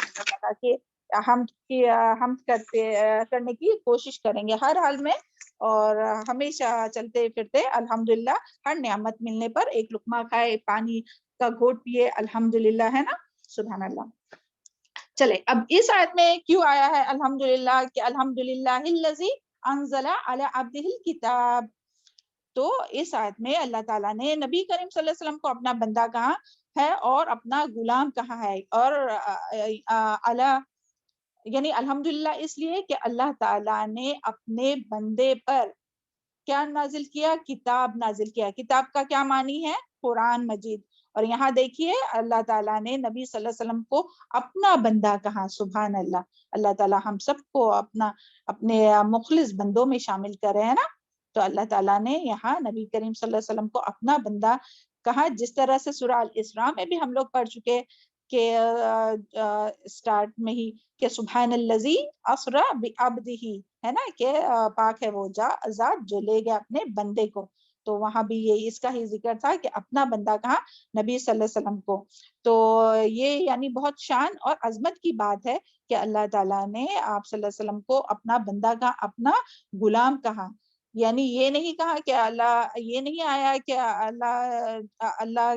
حمد کرنے کی کوشش کریں گے ہر حال میں. اور ہمیشہ چلتے پھرتے الحمدللہ, ہر نعمت ملنے پر ایک لقمہ کھائے, پانی کا گھونٹ پیے, الحمدللہ, ہے نا. سبحان اللہ. چلے اب اس آیت میں کیوں آیا ہے الحمدللہ کہ الحمدللہ الذی انزل علی عبدہ الکتاب. تو اس آیت میں اللہ تعالیٰ نے نبی کریم صلی اللہ علیہ وسلم کو اپنا بندہ کہا ہے اور اپنا غلام کہا ہے. اور یعنی الحمدللہ اس لیے کہ اللہ تعالیٰ نے اپنے بندے پر کیا نازل کیا, کتاب نازل کیا. کتاب کا کیا معنی ہے, قرآن مجید. اور یہاں دیکھیے اللہ تعالیٰ نے نبی صلی اللہ علیہ وسلم کو اپنا بندہ کہا. سبحان اللہ. اللہ تعالیٰ ہم سب کو اپنے مخلص بندوں میں شامل کرے, ہے نا. تو اللہ تعالیٰ نے یہاں نبی کریم صلی اللہ علیہ وسلم کو اپنا بندہ کہا, جس طرح سے سورہ الاسراء میں بھی ہم لوگ پڑھ چکے کہ سٹارٹ میں ہی کہ سبحان الذی اسری بعبدہ, ہے نا, کہ پاک ہے وہ ذات جو لے گیا اپنے بندے کو. تو وہاں بھی یہ اس کا ہی ذکر تھا کہ اپنا بندہ کہا نبی صلی اللہ علیہ وسلم کو. تو یہ یعنی بہت شان اور عظمت کی بات ہے کہ اللہ تعالیٰ نے آپ صلی اللہ علیہ وسلم کو اپنا بندہ کہا, اپنا غلام کہا. یعنی یہ نہیں کہا کہ اللہ, یہ نہیں آیا کہ اللہ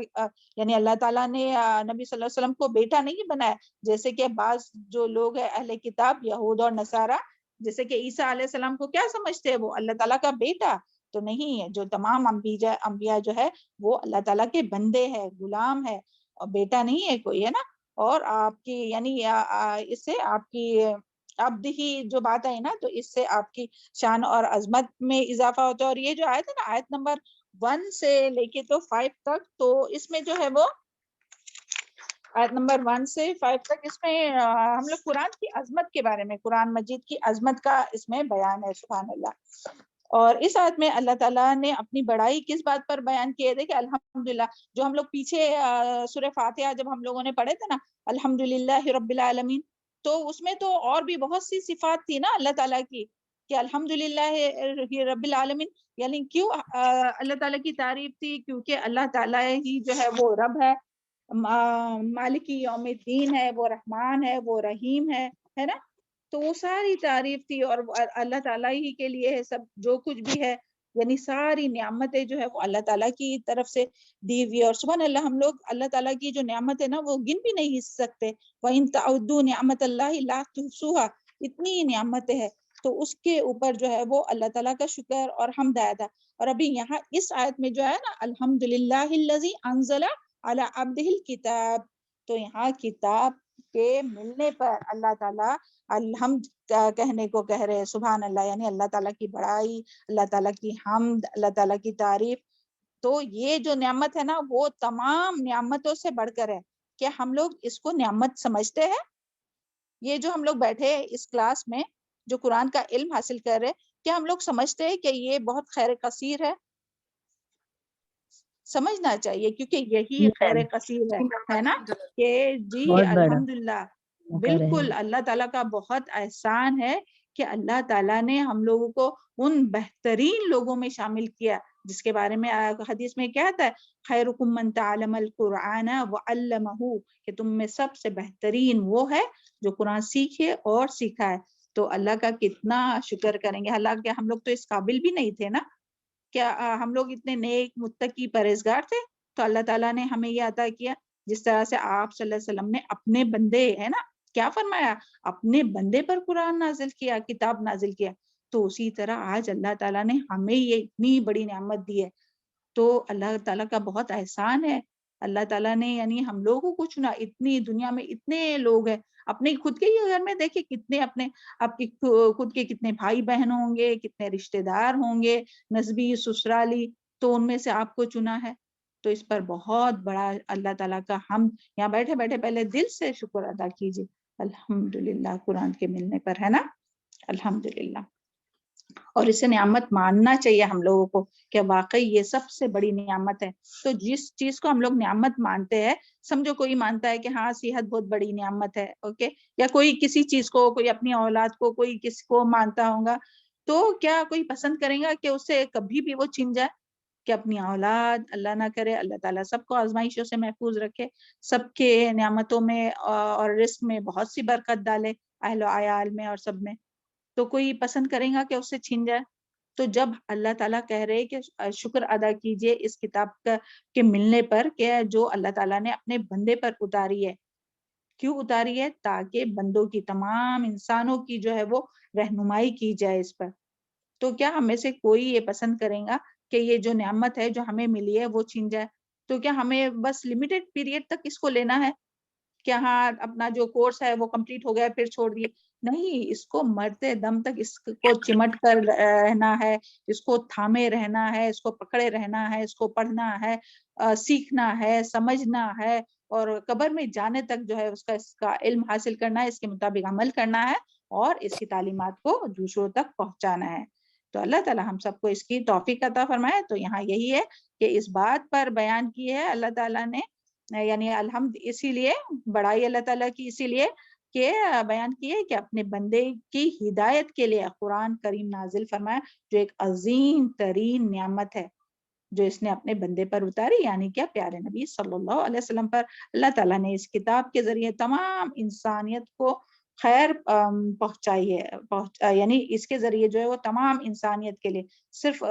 یعنی اللہ تعالیٰ نے نبی صلی اللہ علیہ وسلم کو بیٹا نہیں بنایا, جیسے کہ بعض جو لوگ ہیں اہل کتاب یہود اور نصارہ, جیسے کہ عیسیٰ علیہ السلام کو کیا سمجھتے ہیں, وہ اللہ تعالیٰ کا بیٹا تو نہیں ہے. جو تمام انبیاء جو ہے وہ اللہ تعالیٰ کے بندے ہیں, غلام ہے, اور بیٹا نہیں ہے کوئی, ہے نا. اور آپ کی یعنی اس سے آپ کی عبد ہی جو بات ہے نا, تو اس سے آپ کی شان اور عظمت میں اضافہ ہوتا ہے. اور یہ جو آیت ہے نا, آیت نمبر 1 سے لے کے تو 5 تک, تو اس میں جو ہے وہ آیت نمبر 1 سے 5 تک, اس میں ہم لوگ قرآن کی عظمت کے بارے میں, قرآن مجید کی عظمت کا اس میں بیان ہے. سبحان اللہ. اور اس آیت میں اللہ تعالیٰ نے اپنی بڑائی کس بات پر بیان کیے تھے کہ الحمدللہ, جو ہم لوگ پیچھے سورہ فاتحہ جب ہم لوگوں نے پڑھے تھے نا, الحمدللہ رب العالمین, تو اس میں تو اور بھی بہت سی صفات تھی نا اللہ تعالیٰ کی کہ الحمدللہ رب العالمین. یعنی کیوں اللہ تعالیٰ کی تعریف تھی, کیونکہ اللہ تعالیٰ ہی جو ہے وہ رب ہے, مالک یوم الدین ہے, وہ رحمان ہے, وہ رحیم ہے نا. تو وہ ساری تعریف تھی اور اللہ تعالیٰ ہی کے لیے ہے سب جو کچھ بھی ہے. یعنی ساری نعمتیں جو ہے وہ اللہ تعالیٰ کی طرف سے دی ہوئی. اور سبحان اللہ, ہم لوگ اللہ تعالیٰ کی جو نعمت ہے نا وہ گن بھی نہیں سکتے. وَإِن تَعُدُّوا نِعْمَتَ اللَّهِ لَا تُحْصُوهَا, اتنی نعمتیں ہیں. تو اس کے اوپر جو ہے وہ اللہ تعالیٰ کا شکر اور حمد آیا تھا. اور ابھی یہاں اس آیت میں جو ہے نا, الحمدللہ الذی انزل علی عبدہ الکتاب, تو یہاں کتاب کے ملنے پر اللہ تعالیٰ الحمد کہنے کو کہہ رہے. سبحان اللہ. یعنی اللہ تعالیٰ کی بڑائی, اللہ تعالیٰ کی حمد, اللہ تعالیٰ کی تعریف. تو یہ جو نعمت ہے نا وہ تمام نعمتوں سے بڑھ کر ہے. کہ ہم لوگ اس کو نعمت سمجھتے ہیں, یہ جو ہم لوگ بیٹھے اس کلاس میں جو قرآن کا علم حاصل کر رہے, کیا ہم لوگ سمجھتے ہیں کہ یہ بہت خیر کثیر ہے؟ سمجھنا چاہیے کیونکہ یہی خیر کثیر ہے نا کہ جی الحمدللہ بالکل اللہ تعالیٰ کا بہت احسان ہے کہ اللہ تعالیٰ نے ہم لوگوں کو ان بہترین لوگوں میں شامل کیا جس کے بارے میں حدیث میں کیا آتا ہے خیرکم من تعلم القرآن وعلمہ، کہ تم میں سب سے بہترین وہ ہے جو قرآن سیکھے اور سکھائے. تو اللہ کا کتنا شکر کریں گے. حالانکہ ہم لوگ تو اس قابل بھی نہیں تھے نا. کیا ہم لوگ اتنے نیک متقی پرہیزگار تھے؟ تو اللہ تعالیٰ نے ہمیں یہ عطا کیا. جس طرح سے آپ صلی اللہ علیہ وسلم نے اپنے بندے ہے نا کیا فرمایا، اپنے بندے پر قرآن نازل کیا، کتاب نازل کیا. تو اسی طرح آج اللہ تعالیٰ نے ہمیں یہ اتنی بڑی نعمت دی ہے. تو اللہ تعالیٰ کا بہت احسان ہے. اللہ تعالیٰ نے یعنی ہم لوگوں کو چنا. اتنی دنیا میں اتنے لوگ ہیں، اپنے خود کے ہی گھر میں دیکھیں کتنے اپنے آپ کی خود کے کتنے بھائی بہن ہوں گے، کتنے رشتے دار ہوں گے، نسبی سسرالی، تو ان میں سے آپ کو چنا ہے. تو اس پر بہت بڑا اللہ تعالیٰ کا ہم یہاں بیٹھے بیٹھے پہلے دل سے شکر ادا کیجیے. الحمدللہ قرآن کے ملنے پر، ہے نا. الحمدللہ. اور اسے نعمت ماننا چاہیے ہم لوگوں کو کہ واقعی یہ سب سے بڑی نعمت ہے. تو جس چیز کو ہم لوگ نعمت مانتے ہیں، سمجھو کوئی مانتا ہے کہ ہاں صحت بہت بڑی نعمت ہے، اوکے، یا کوئی کسی چیز کو، کوئی اپنی اولاد کو، کوئی کسی کو مانتا ہوگا، تو کیا کوئی پسند کرے گا کہ اسے کبھی بھی وہ چھن جائے؟ کہ اپنی اولاد اللہ نہ کرے، اللہ تعالیٰ سب کو آزمائشوں سے محفوظ رکھے، سب کے نعمتوں میں اور رزق میں بہت سی برکت ڈالے، اہل و عیال میں اور سب میں. تو کوئی پسند کرے گا کہ اس سے چھن جائے؟ تو جب اللہ تعالیٰ کہہ رہے کہ شکر ادا کیجئے اس کتاب کے ملنے پر کہ جو اللہ تعالیٰ نے اپنے بندے پر اتاری ہے. کیوں اتاری ہے؟ تاکہ بندوں کی، تمام انسانوں کی جو ہے وہ رہنمائی کی جائے اس پر. تو کیا ہم میں سے کوئی یہ پسند کرے گا کہ یہ جو نعمت ہے جو ہمیں ملی ہے وہ چھن جائے؟ تو کیا ہمیں بس لمیٹڈ پیریڈ تک اس کو لینا ہے کہ ہاں اپنا جو کورس ہے وہ کمپلیٹ ہو گیا پھر چھوڑ دیے؟ نہیں، اس کو مرتے دم تک اس کو چمٹ کر رہنا ہے، اس کو تھامے رہنا ہے، اس کو پکڑے رہنا ہے، اس کو پڑھنا ہے، سیکھنا ہے، سمجھنا ہے، اور قبر میں جانے تک جو ہے اس کا علم حاصل کرنا ہے، اس کے مطابق عمل کرنا ہے، اور اس کی تعلیمات کو دوسروں تک پہنچانا ہے. تو اللہ تعالیٰ ہم سب کو اس کی توفیق عطا فرمائے. تو یہاں یہی ہے کہ اس بات پر بیان کی ہے اللہ تعالیٰ نے، یعنی الحمد اسی لیے بڑائی اللہ تعالیٰ کی اسی لیے کہ بیان کیے کہ اپنے بندے کی ہدایت کے لیے قرآن کریم نازل فرمایا، جو ایک عظیم ترین نعمت ہے جو اس نے اپنے بندے پر اتاری، یعنی کہ پیارے نبی صلی اللہ علیہ وسلم پر. اللہ تعالیٰ نے اس کتاب کے ذریعے تمام انسانیت کو خیر پہنچائی ہے، یعنی اس کے ذریعے جو ہے وہ تمام انسانیت کے لیے. صرف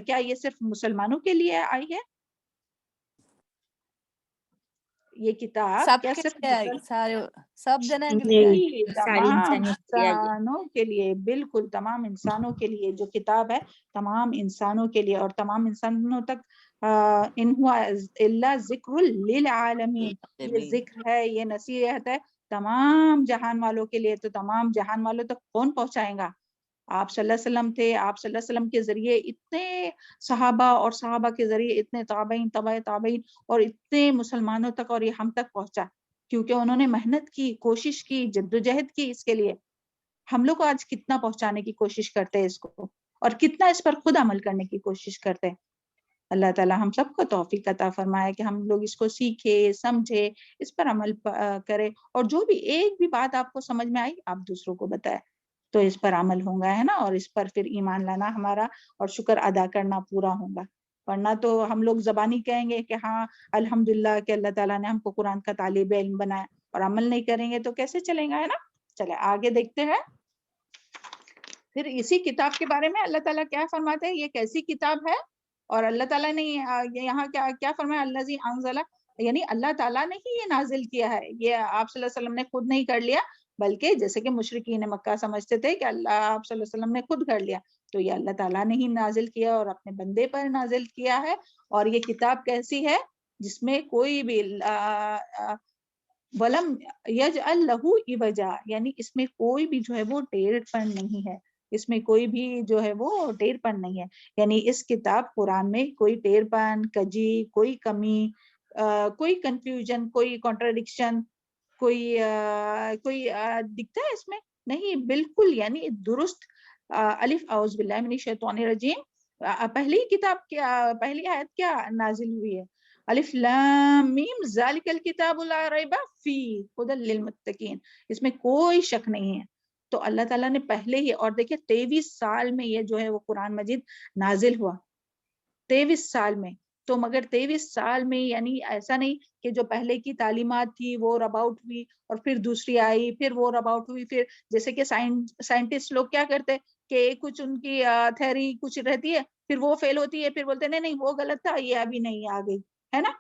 کیا یہ صرف مسلمانوں کے لیے آئی ہے یہ کتاب؟ سب کیا کے صرف لیے آئی، سارے سب جنے کے لیے آئی. جی ساری تمام انسانیت کے لیے آئی ہے. انسانوں کے لیے، بالکل تمام انسانوں کے لیے جو کتاب ہے، تمام انسانوں کے لیے، اور تمام انسانوں تک ان ہوا الا ذکر للعالمین، یہ ذکر ہے، یہ نصیحت ہے تمام جہان والوں کے لیے. تو تمام جہان والوں تک کون پہنچائے گا؟ آپ صلی اللہ علیہ وسلم تھے. آپ صلی اللہ علیہ وسلم کے ذریعے اتنے صحابہ، اور صحابہ کے ذریعے اتنے تابعین، تبع تابعین، اور اتنے مسلمانوں تک، اور یہ ہم تک پہنچا کیونکہ انہوں نے محنت کی، کوشش کی، جدوجہد کی اس کے لیے. ہم لوگ آج کتنا پہنچانے کی کوشش کرتے ہیں اس کو، اور کتنا اس پر خود عمل کرنے کی کوشش کرتے ہیں. اللہ تعالیٰ ہم سب کو توفیق عطا فرمائے کہ ہم لوگ اس کو سیکھے، سمجھے، اس پر عمل کرے، اور جو بھی ایک بھی بات آپ کو سمجھ میں آئی آپ دوسروں کو بتائیں، تو اس پر عمل ہوگا، ہے نا، اور اس پر پھر ایمان لانا ہمارا اور شکر ادا کرنا پورا ہوگا. ورنہ تو ہم لوگ زبانی کہیں گے کہ ہاں الحمدللہ کہ اللہ تعالیٰ نے ہم کو قرآن کا طالب علم بنایا، اور عمل نہیں کریں گے تو کیسے چلیں گا، ہے نا. چلے آگے دیکھتے ہیں. پھر اسی کتاب کے بارے میں اللہ تعالیٰ کیا فرماتے ہیں، یہ کیسی کتاب ہے، اور اللہ تعالیٰ نے یہاں کیا فرمایا، الذی انزل، یعنی اللہ تعالیٰ نے ہی یہ نازل کیا ہے. یہ آپ صلی اللہ علیہ وسلم نے خود نہیں کر لیا، بلکہ جیسے کہ مشرکین مکہ سمجھتے تھے کہ اللہ آپ صلی اللہ علیہ وسلم نے خود کر لیا، تو یہ اللہ تعالیٰ نے ہی نازل کیا اور اپنے بندے پر نازل کیا ہے. اور یہ کتاب کیسی ہے، جس میں کوئی بھی ولم یجعل لہ عوجا، یعنی اس میں کوئی بھی جو ہے وہ ٹیڑھ پن نہیں ہے، اس میں کوئی بھی جو ہے وہ ٹیڑھ پن نہیں ہے. یعنی اس کتاب قرآن میں کوئی ٹیڑھ پن، کجی، کوئی کمی، کوئی کنفیوژن، کوئی کانٹراڈکشن، کوئی دکھتا ہے اس میں؟ نہیں، بالکل یعنی درست الف اعوذ باللہ من الشیطان الرجیم، پہلی کتاب کیا، پہلی آیت کیا نازل ہوئی ہے؟ الف لام میم ذالک الکتاب لا ریب فیہ ھدی للمتقین، اس میں کوئی شک نہیں ہے۔ تو اللہ تعالیٰ نے پہلے ہی، اور دیکھیں 23 سال میں یہ جو ہے وہ قرآن مجید نازل ہوا، 23 سال میں۔ تو مگر 23 سال میں یعنی ایسا نہیں کہ جو پہلے کی تعلیمات تھی وہ رب آؤٹ ہوئی اور پھر دوسری آئی، پھر وہ رب آؤٹ ہوئی، پھر جیسے کہ سائنٹسٹ لوگ کیا کرتے کہ کچھ ان کی تھیوری کچھ رہتی ہے، پھر وہ فیل ہوتی ہے، پھر بولتے نہیں نہیں وہ غلط تھا، یہ ابھی نہیں آ گئی، ہے نا۔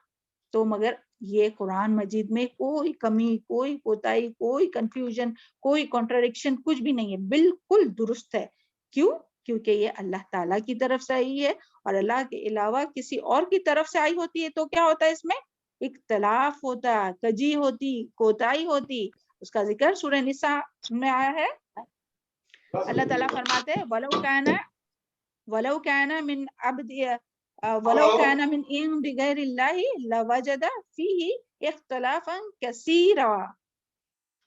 تو مگر یہ قرآن مجید میں کوئی کمی، کوئی کوتاہی، کوئی کنفیوژن، کوئی کانٹراڈکشن کچھ بھی نہیں ہے، بالکل درست ہے۔ کیوں؟ کیونکہ یہ اللہ تعالیٰ کی طرف سے آئی ہے، اور اللہ کے علاوہ کسی اور کی طرف سے آئی ہوتی ہے تو کیا ہوتا ہے اس میں اختلاف ہوتا، کجی ہوتی، کوتاہی ہوتی۔ اس کا ذکر سورہ نساء میں آیا ہے، اللہ تعالیٰ فرماتے ہیں وَلَوْ كَانَ مِنْ عِنْدِ غَيْرِ اللَّهِ لَوَجَدَ فِيهِ اخْتِلَافًا كَثِيرًا۔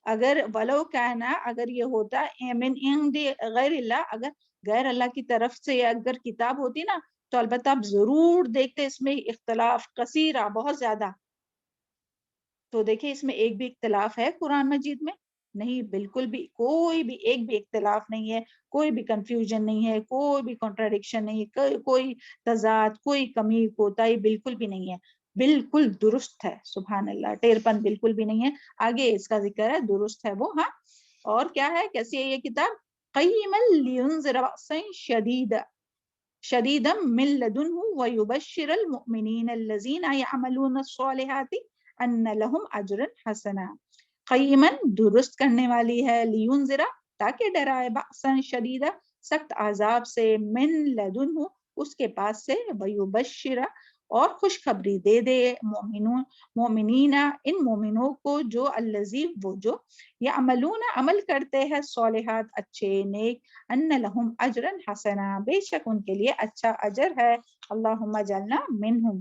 اگر ولو کہنا، اگر یہ ہوتا من عند غیر اللہ، اگر غیر اللہ کی طرف سے اگر کتاب ہوتی نا تو البتہ آپ ضرور دیکھتے اس میں اختلاف کثیرہ، بہت زیادہ۔ تو دیکھیں اس میں ایک بھی اختلاف ہے قرآن مجید میں؟ نہیں، بالکل بھی کوئی بھی ایک بھی اختلاف نہیں ہے، کوئی بھی کنفیوژن نہیں ہے، کوئی بھی کانٹراڈکشن نہیں ہے، کوئی تضاد، کوئی کمی کوتاہی بالکل بھی نہیں ہے، بالکل درست ہے۔ سبحان اللہ، ٹیرپن بالکل بھی نہیں ہے۔ آگے اس کا ذکر ہے، درست ہے وہ، ہاں۔ اور کیا ہے، کیسی ہے یہ کتاب؟ قیما لینذر بأسا شدیدا من لدنہ ویبشر المؤمنین الذین یعملون الصالحات ان لہم اجرا حسنا۔ قیما، درست کرنے والی ہے، لینذر، تاکہ ڈرائے، بأسا شدیدا، سخت عذاب سے، من لدنہ، اس کے پاس سے، ویبشر، اور خوشخبری دے دے، مومنین، ان مومنوں کو، جو الذی، وہ جو، یعملون، عمل کرتے ہیں، صالحات، اچھے نیک، ان لہم اجرا حسنا، بے شک ان کے لیے اچھا اجر ہے، اللہم اجعلنا منہم۔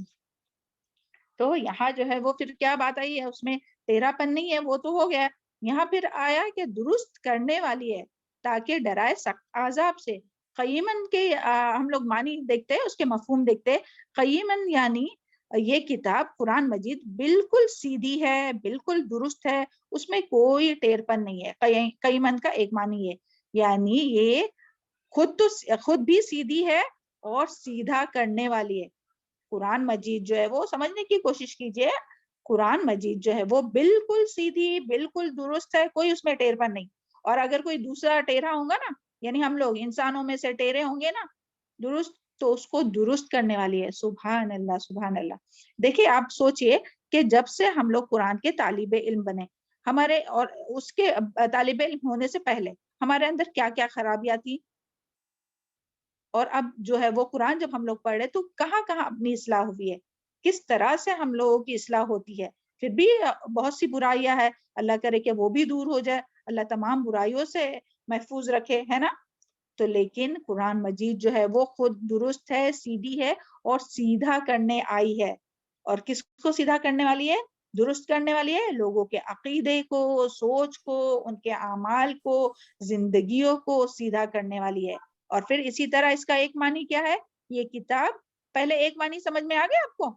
تو یہاں جو ہے وہ پھر کیا بات آئی ہے اس میں؟ 13 پن نہیں ہے، وہ تو ہو گیا، یہاں پھر آیا کہ درست کرنے والی ہے تاکہ ڈرائے سخت عذاب سے۔ قیمن کے ہم لوگ معنی دیکھتے ہیں، اس کے مفہوم دیکھتے ہیں۔ قیمن یعنی یہ کتاب قرآن مجید بالکل سیدھی ہے، بالکل درست ہے، اس میں کوئی ٹیر پن نہیں ہے۔ قیمن کا ایک معنی ہے یعنی یہ خود بھی سیدھی ہے اور سیدھا کرنے والی ہے۔ قرآن مجید جو ہے وہ سمجھنے کی کوشش کیجئے، قرآن مجید جو ہے وہ بالکل سیدھی، بالکل درست ہے، کوئی اس میں ٹیر پن نہیں۔ اور اگر کوئی دوسرا ٹیرا ہوگا نا، یعنی ہم لوگ انسانوں میں سے ٹیرے ہوں گے نا درست، تو اس کو درست کرنے والی ہے۔ سبحان اللہ، سبحان اللہ۔ دیکھیں آپ سوچئے کہ جب سے ہم لوگ قرآن کے طالب علم بنے، ہمارے اور اس کے طالب علم ہونے سے پہلے ہمارے اندر کیا کیا خرابیاں تھی، اور اب جو ہے وہ قرآن جب ہم لوگ پڑھ رہے تو کہاں کہاں اپنی اصلاح ہوئی ہے، کس طرح سے ہم لوگوں کی اصلاح ہوتی ہے۔ پھر بھی بہت سی برائیاں ہیں، اللہ کرے کہ وہ بھی دور ہو جائے، اللہ تمام برائیوں سے محفوظ رکھے، ہے نا۔ تو لیکن قرآن مجید جو ہے وہ خود درست ہے، سیدھی ہے، اور سیدھا کرنے آئی ہے۔ اور کس کو سیدھا کرنے والی ہے؟ درست کرنے والی ہے لوگوں کے عقیدے کو، سوچ کو، ان کے اعمال کو، زندگیوں کو سیدھا کرنے والی ہے۔ اور پھر اسی طرح اس کا ایک معنی کیا ہے؟ یہ کتاب، پہلے ایک معنی سمجھ میں آ گیا آپ کو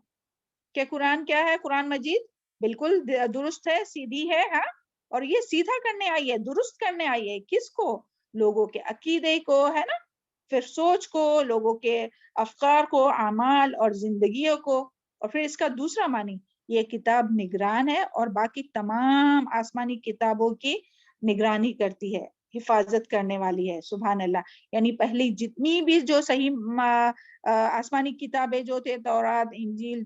کہ قرآن کیا ہے؟ قرآن مجید بالکل درست ہے، سیدھی ہے، ہاں، اور یہ سیدھا کرنے آئی ہے، درست کرنے آئی ہے۔ کس کو؟ لوگوں کے عقیدے کو، ہے نا، پھر سوچ کو، لوگوں کے افکار کو، اعمال اور زندگیوں کو۔ اور پھر اس کا دوسرا معنی، یہ کتاب نگران ہے اور باقی تمام آسمانی کتابوں کی نگرانی کرتی ہے، حفاظت کرنے والی ہے۔ سبحان اللہ، یعنی پہلی جتنی بھی جو صحیح آسمانی کتابیں جو تھے، تورات، انجیل،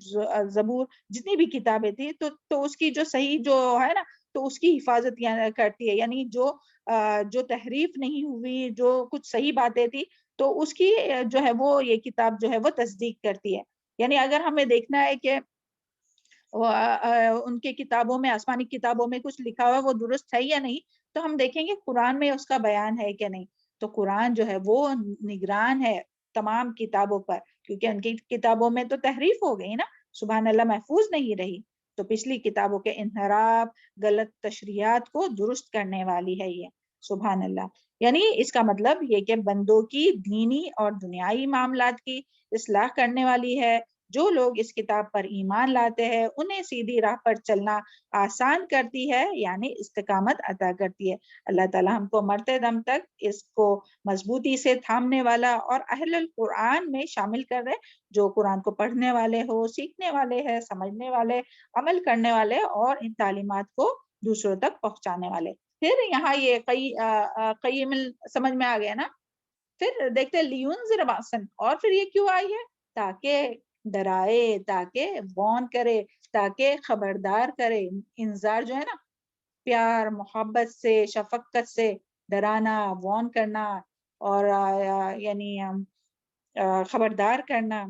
زبور، جتنی بھی کتابیں تھی تو اس کی جو صحیح جو ہے نا، تو اس کی حفاظت کرتی ہے، یعنی جو تحریف نہیں ہوئی، جو کچھ صحیح باتیں تھی تو اس کی جو ہے وہ یہ کتاب جو ہے وہ تصدیق کرتی ہے۔ یعنی اگر ہمیں دیکھنا ہے کہ ان کے کتابوں میں، آسمانی کتابوں میں کچھ لکھا ہوا ہے وہ درست ہے یا نہیں، تو ہم دیکھیں گے قرآن میں اس کا بیان ہے کہ نہیں۔ تو قرآن جو ہے وہ نگران ہے تمام کتابوں پر، کیونکہ ان کی کتابوں میں تو تحریف ہو گئی نا، سبحان اللہ، محفوظ نہیں رہی۔ تو پچھلی کتابوں کے انحراف، غلط تشریحات کو درست کرنے والی ہے یہ۔ سبحان اللہ. یعنی اس کا مطلب یہ کہ بندوں کی دینی اور دنیائی معاملات کی اصلاح کرنے والی ہے. جو لوگ اس کتاب پر ایمان لاتے ہیں انہیں سیدھی راہ پر چلنا آسان کرتی ہے، یعنی استقامت عطا کرتی ہے. اللہ تعالیٰ ہم کو مرتے دم تک اس کو مضبوطی سے تھامنے والا اور اہل القرآن میں شامل کر رہے، جو قرآن کو پڑھنے والے ہو، سیکھنے والے ہیں، سمجھنے والے، عمل کرنے والے اور ان تعلیمات کو دوسروں تک پہنچانے والے. پھر یہاں یہ قیم سمجھ میں آ گیا نا. پھر دیکھتے لیونذر باسن، اور پھر یہ کیوں آئی ہے؟ تاکہ ڈرائے، تاکہ وارن کرے، تاکہ خبردار کرے. انذار جو ہے نا، پیار محبت سے، شفقت سے ڈرانا، وارن کرنا اور یعنی خبردار کرنا.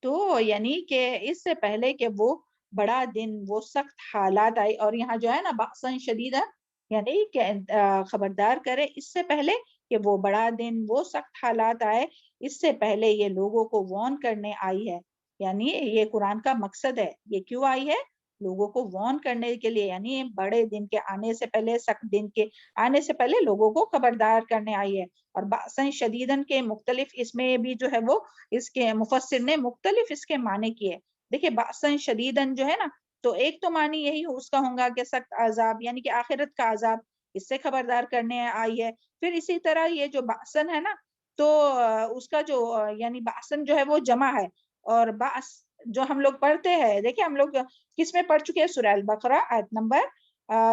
تو یعنی کہ اس سے پہلے کہ وہ بڑا دن، وہ سخت حالات آئی، اور یہاں جو ہے نا بأساً شدیدہ، یعنی کہ خبردار کرے اس سے پہلے کہ وہ بڑا دن، وہ سخت حالات آئے، اس سے پہلے یہ لوگوں کو وارن کرنے آئی ہے. یعنی یہ قرآن کا مقصد ہے. یہ کیوں آئی ہے؟ لوگوں کو وارن کرنے کے لیے، یعنی بڑے دن کے آنے سے پہلے، سخت دن کے آنے سے پہلے لوگوں کو خبردار کرنے آئی ہے. اور بأساً شدیداً کے مختلف اس میں بھی جو ہے وہ اس کے مفسر نے مختلف اس کے معنی کیے. دیکھیں بأساً شدیداً جو ہے نا، تو ایک تو معنی یہی اس کا ہوگا کہ سخت عذاب، یعنی کہ آخرت کا عذاب، اس سے خبردار کرنے آئی ہے. پھر اسی طرح یہ جو بأساً ہے نا، تو اس کا جو یعنی بأساً جو ہے وہ جمع ہے، اور بأس جو ہم لوگ پڑھتے ہیں، دیکھیں ہم لوگ کس میں پڑھ چکے ہیں؟ سورہ البقرہ آیت نمبر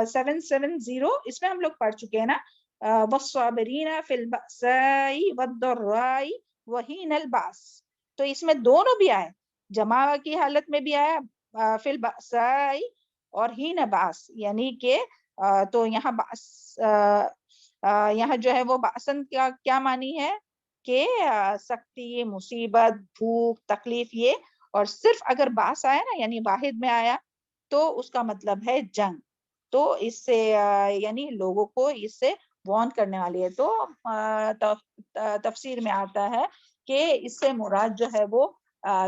770، اس میں ہم لوگ پڑھ چکے ہیں نا، وَالصَّابِرِينَ فِي الْبَأْسَاءِ وَالضَّرَّاءِ وَحِينَ الْبَأْسِ. تو اس میں دونوں بھی آئے، جمع کی حالت میں بھی آیا فی البأساء اور حین بأس، یعنی کہ تو یہاں بأس یہاں جو ہے وہ بأسن کا کیا معنی ہے کہ سختی، مصیبت، بھوک، تکلیف. یہ اور صرف اگر باس آیا نا، یعنی واحد میں آیا، تو اس کا مطلب ہے جنگ. تو اس سے یعنی لوگوں کو اس سے وارن کرنے والی ہے. تو تفسیر میں آتا ہے کہ اس سے مراد جو ہے وہ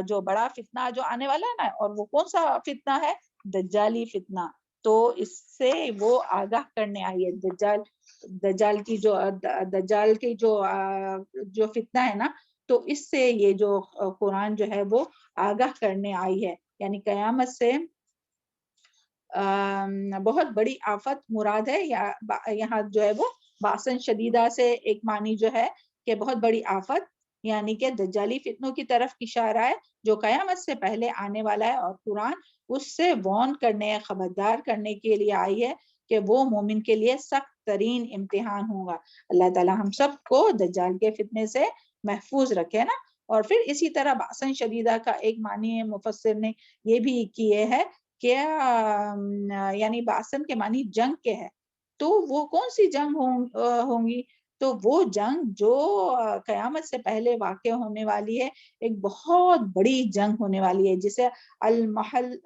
جو بڑا فتنہ جو آنے والا ہے نا، اور وہ کون سا فتنہ ہے؟ دجالی فتنہ. تو اس سے وہ آگاہ کرنے آئی ہے. دجال کی جو فتنہ ہے نا، تو اس سے یہ جو قرآن جو ہے وہ آگاہ کرنے آئی ہے. یعنی قیامت سے بہت بڑی آفت مراد ہے. یہاں جو ہے وہ باسن شدیدہ سے ایک معنی جو ہے کہ بہت بڑی آفت، یعنی کہ دجالی فتنوں کی طرف اشارہ ہے جو قیامت سے پہلے آنے والا ہے، اور قرآن اس سے وارن کرنے، خبردار کرنے کے لیے آئی ہے کہ وہ مومن کے لیے سخت ترین امتحان ہوگا. اللہ تعالی ہم سب کو دجال کے فتنے سے محفوظ رکھے نا. اور پھر اسی طرح باسن شدیدہ کا ایک معنی ہے، مفسر نے یہ بھی کیے ہے کہ یعنی باسن کے معنی جنگ کے ہے. تو وہ کون سی جنگ ہوں گی؟ تو وہ جنگ جو قیامت سے پہلے واقع ہونے والی ہے، ایک بہت بڑی جنگ ہونے والی ہے، جسے المحلمۃ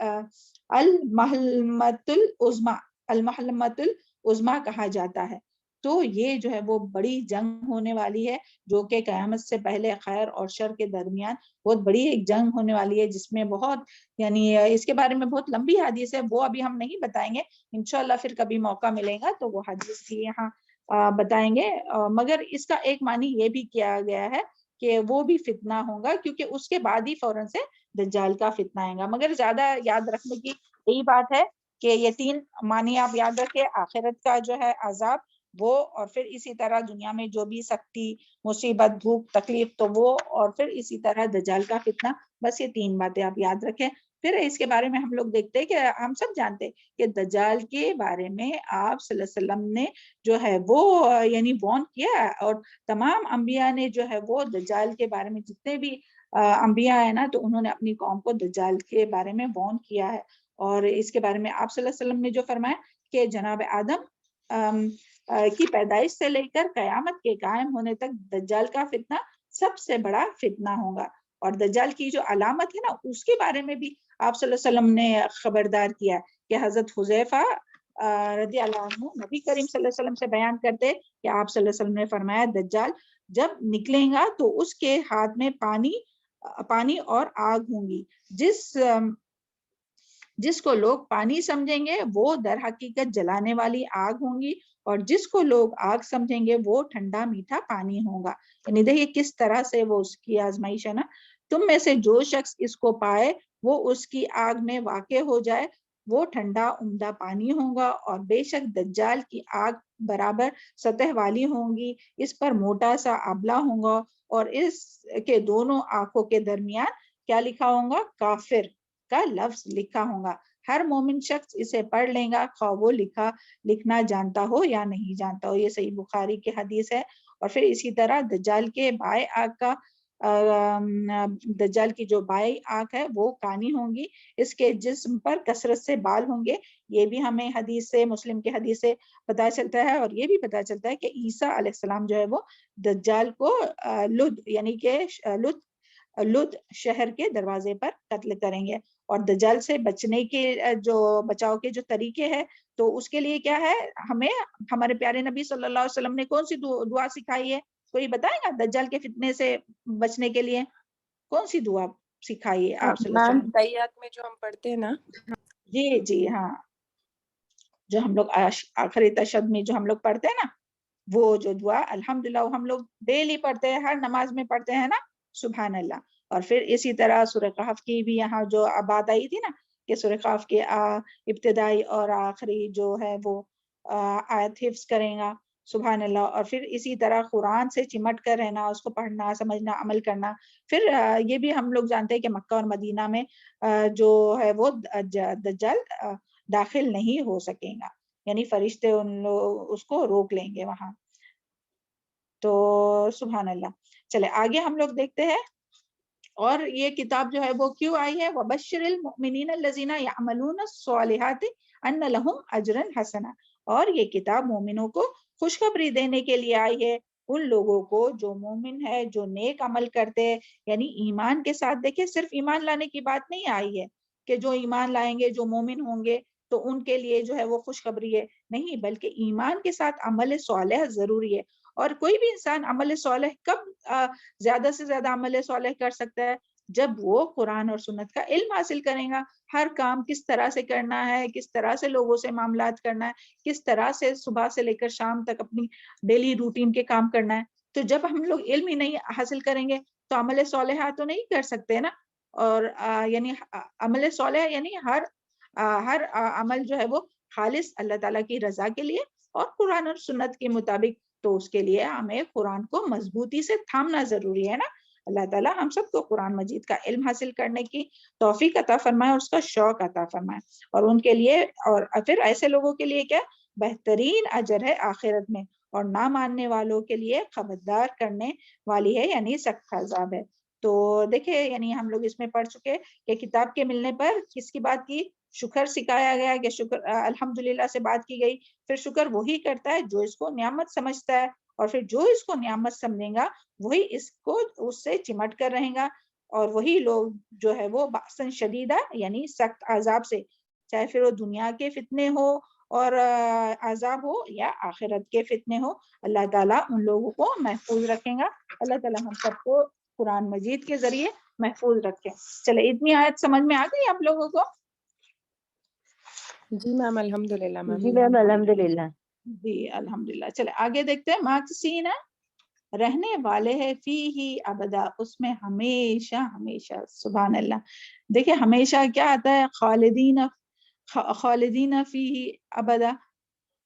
العظمیٰ کہا جاتا ہے. تو یہ جو ہے وہ بڑی جنگ ہونے والی ہے، جو کہ قیامت سے پہلے خیر اور شر کے درمیان بہت بڑی ایک جنگ ہونے والی ہے، جس میں بہت یعنی اس کے بارے میں بہت لمبی حدیث ہے، وہ ابھی ہم نہیں بتائیں گے. انشاءاللہ پھر کبھی موقع ملے گا تو وہ حدیث بھی یہاں بتائیں گے. مگر اس کا ایک معنی یہ بھی کیا گیا ہے کہ وہ بھی فتنہ ہوگا، کیونکہ اس کے بعد ہی فوراً سے دجال کا فتنہ آئے گا. مگر زیادہ یاد رکھنے کی یہی بات ہے کہ یہ 3 معنی آپ یاد رکھیں: آخرت کا جو ہے عذاب وہ، اور پھر اسی طرح دنیا میں جو بھی سختی، مصیبت، بھوک، تکلیف تو وہ، اور پھر اسی طرح دجال کا فتنہ. بس یہ 3 باتیں آپ یاد رکھیں. پھر اس کے بارے میں ہم لوگ دیکھتے ہیں کہ ہم سب جانتے ہیں کہ دجال کے بارے میں آپ صلی اللہ علیہ وسلم نے جو ہے وہ یعنی وارن کیا ہے، اور تمام انبیاء نے جو ہے وہ دجال کے بارے میں، جتنے بھی انبیاء ہیں نا، تو انہوں نے اپنی قوم کو دجال کے بارے میں وارن کیا ہے. اور اس کے بارے میں آپ صلی اللہ علیہ وسلم نے جو فرمایا کہ جناب آدم کی پیدائش سے لے کر قیامت کے قائم ہونے تک دجال کا فتنہ سب سے بڑا فتنہ ہوگا. اور دجال کی جو علامت ہے نا، اس کے بارے میں بھی آپ صلی اللہ علیہ وسلم نے خبردار کیا کہ حضرت حذیفہ رضی اللہ عنہ نبی کریم صلی اللہ علیہ وسلم سے بیان کرتے کہ آپ صلی اللہ علیہ وسلم نے فرمایا دجال جب نکلے گا تو اس کے ہاتھ میں پانی اور آگ ہوں گی، جس کو لوگ پانی سمجھیں گے وہ در حقیقت جلانے والی آگ ہوں گی، اور جس کو لوگ آگ سمجھیں گے وہ ٹھنڈا میٹھا پانی ہوگا۔ یعنی دیکھیے کس طرح سے وہ اس کی آزمائش ہے نا، تم میں سے جو شخص اس کو پائے وہ اس کی آگ میں واقع ہو جائے، وہ ٹھنڈا عمدہ پانی ہوگا، اور بے شک دجال کی آگ برابر سطح والی ہوں گی، اس پر موٹا سا آبلہ ہوگا، اور اس کے دونوں آنکھوں کے درمیان کیا لکھا ہوگا؟ کافر کا لفظ لکھا ہوگا۔ ہر مومن شخص اسے پڑھ لے گا، خواہ وہ لکھنا جانتا ہو یا نہیں جانتا ہو۔ یہ صحیح بخاری کی حدیث ہے۔ اور پھر اسی طرح دجال کے بائیں آنکھ کا دجال کی جو بائیں آنکھ ہے وہ کانی ہوں گی، اس کے جسم پر کثرت سے بال ہوں گے۔ یہ بھی ہمیں حدیث سے، مسلم کی حدیث سے پتہ چلتا ہے، اور یہ بھی پتہ چلتا ہے کہ عیسیٰ علیہ السلام جو ہے وہ دجال کو لد یعنی کہ لد شہر کے دروازے پر قتل کریں گے۔ اور دجال سے بچنے کے جو بچاؤ کے جو طریقے ہیں تو اس کے لیے کیا ہے، ہمیں ہمارے پیارے نبی صلی اللہ علیہ وسلم نے کون سی دعا سکھائی ہے؟ کوئی بتائے گا دجال کے فتنے سے بچنے کے لیے کون سی دعا سکھائی ہے آپ صلی اللہ علیہ میم وسلم؟ تحیات میں جو ہم پڑھتے ہیں نا، جی ہاں، جو ہم لوگ آخری تشہد میں جو ہم لوگ پڑھتے ہیں نا، وہ جو دعا الحمدللہ وہ ہم لوگ ڈیلی پڑھتے ہیں، ہر نماز میں پڑھتے ہیں نا، سبحان اللہ۔ اور پھر اسی طرح سورہ کہف کی بھی یہاں جو بات آئی تھی نا کہ سورہ کہف کے ابتدائی اور آخری جو ہے وہ آیت حفظ کریں گا، سبحان اللہ۔ اور پھر اسی طرح قرآن سے چمٹ کر رہنا، اس کو پڑھنا، سمجھنا، عمل کرنا۔ پھر یہ بھی ہم لوگ جانتے ہیں کہ مکہ اور مدینہ میں جو ہے وہ دجال داخل نہیں ہو سکیں گا، یعنی فرشتے اس کو روک لیں گے وہاں۔ تو سبحان اللہ۔ چلے آگے ہم لوگ دیکھتے ہیں، اور یہ کتاب جو ہے وہ کیوں آئی ہے؟ وَبَشِّرِ الْمُؤْمِنِينَ الَّذِينَ يَعْمَلُونَ الصَّالِحَاتِ أَنَّ لَهُمْ أَجْرًا حَسَنًا، اور یہ کتاب مومنوں کو خوشخبری دینے کے لیے آئی ہے، ان لوگوں کو جو مومن ہے، جو نیک عمل کرتے ہیں، یعنی ایمان کے ساتھ۔ دیکھیں صرف ایمان لانے کی بات نہیں آئی ہے کہ جو ایمان لائیں گے، جو مومن ہوں گے تو ان کے لیے جو ہے وہ خوشخبری ہے، نہیں، بلکہ ایمان کے ساتھ عمل صالح ضروری ہے۔ اور کوئی بھی انسان عمل صالح کب زیادہ سے زیادہ عمل صالح کر سکتا ہے؟ جب وہ قرآن اور سنت کا علم حاصل کرے گا، ہر کام کس طرح سے کرنا ہے، کس طرح سے لوگوں سے معاملات کرنا ہے، کس طرح سے صبح سے لے کر شام تک اپنی ڈیلی روٹین کے کام کرنا ہے۔ تو جب ہم لوگ علم ہی نہیں حاصل کریں گے تو عمل صالحہ تو نہیں کر سکتے نا۔ اور یعنی عمل صالح یعنی ہر عمل جو ہے وہ خالص اللہ تعالیٰ کی رضا کے لیے اور قرآن اور سنت کے مطابق، تو اس کے لیے ہمیں قرآن کو مضبوطی سے تھامنا ضروری ہے نا۔ اللہ تعالیٰ ہم سب کو قرآن مجید کا علم حاصل کرنے کی توفیق عطا فرمائے اور اس کا شوق عطا فرمائے، اور ان کے لیے، اور پھر ایسے لوگوں کے لیے کیا بہترین اجر ہے آخرت میں، اور نہ ماننے والوں کے لیے خبردار کرنے والی ہے، یعنی سخت عذاب ہے۔ تو دیکھیں یعنی ہم لوگ اس میں پڑھ چکے کہ کتاب کے ملنے پر کس کی بات کی؟ شکر سکھایا گیا کہ شکر الحمدللہ سے بات کی گئی۔ پھر شکر وہی کرتا ہے جو اس کو نعمت سمجھتا ہے، اور پھر جو اس کو نعمت سمجھے گا وہی اس کو اس سے چمٹ کر رہے گا، اور وہی لوگ جو ہے وہ بأساً شدیدہ یعنی سخت عذاب سے، چاہے پھر وہ دنیا کے فتنے ہو اور عذاب ہو یا آخرت کے فتنے ہو، اللہ تعالیٰ ان لوگوں کو محفوظ رکھے گا۔ اللہ تعالیٰ ہم سب کو قرآن مجید کے ذریعے محفوظ رکھے۔ چلے اتنی آیت سمجھ میں آ گئی آپ لوگوں کو؟ جی میم الحمدللہ میم۔ جی میم الحمدللہ۔ جی الحمدللہ۔ چلے آگے دیکھتے ہیں، ماکسین رہنے والے ہے، فی ہی ابدا، اس میں ہمیشہ ہمیشہ، سبحان اللہ۔ دیکھیں ہمیشہ کیا آتا ہے؟ خالدین فی ہی ابدا،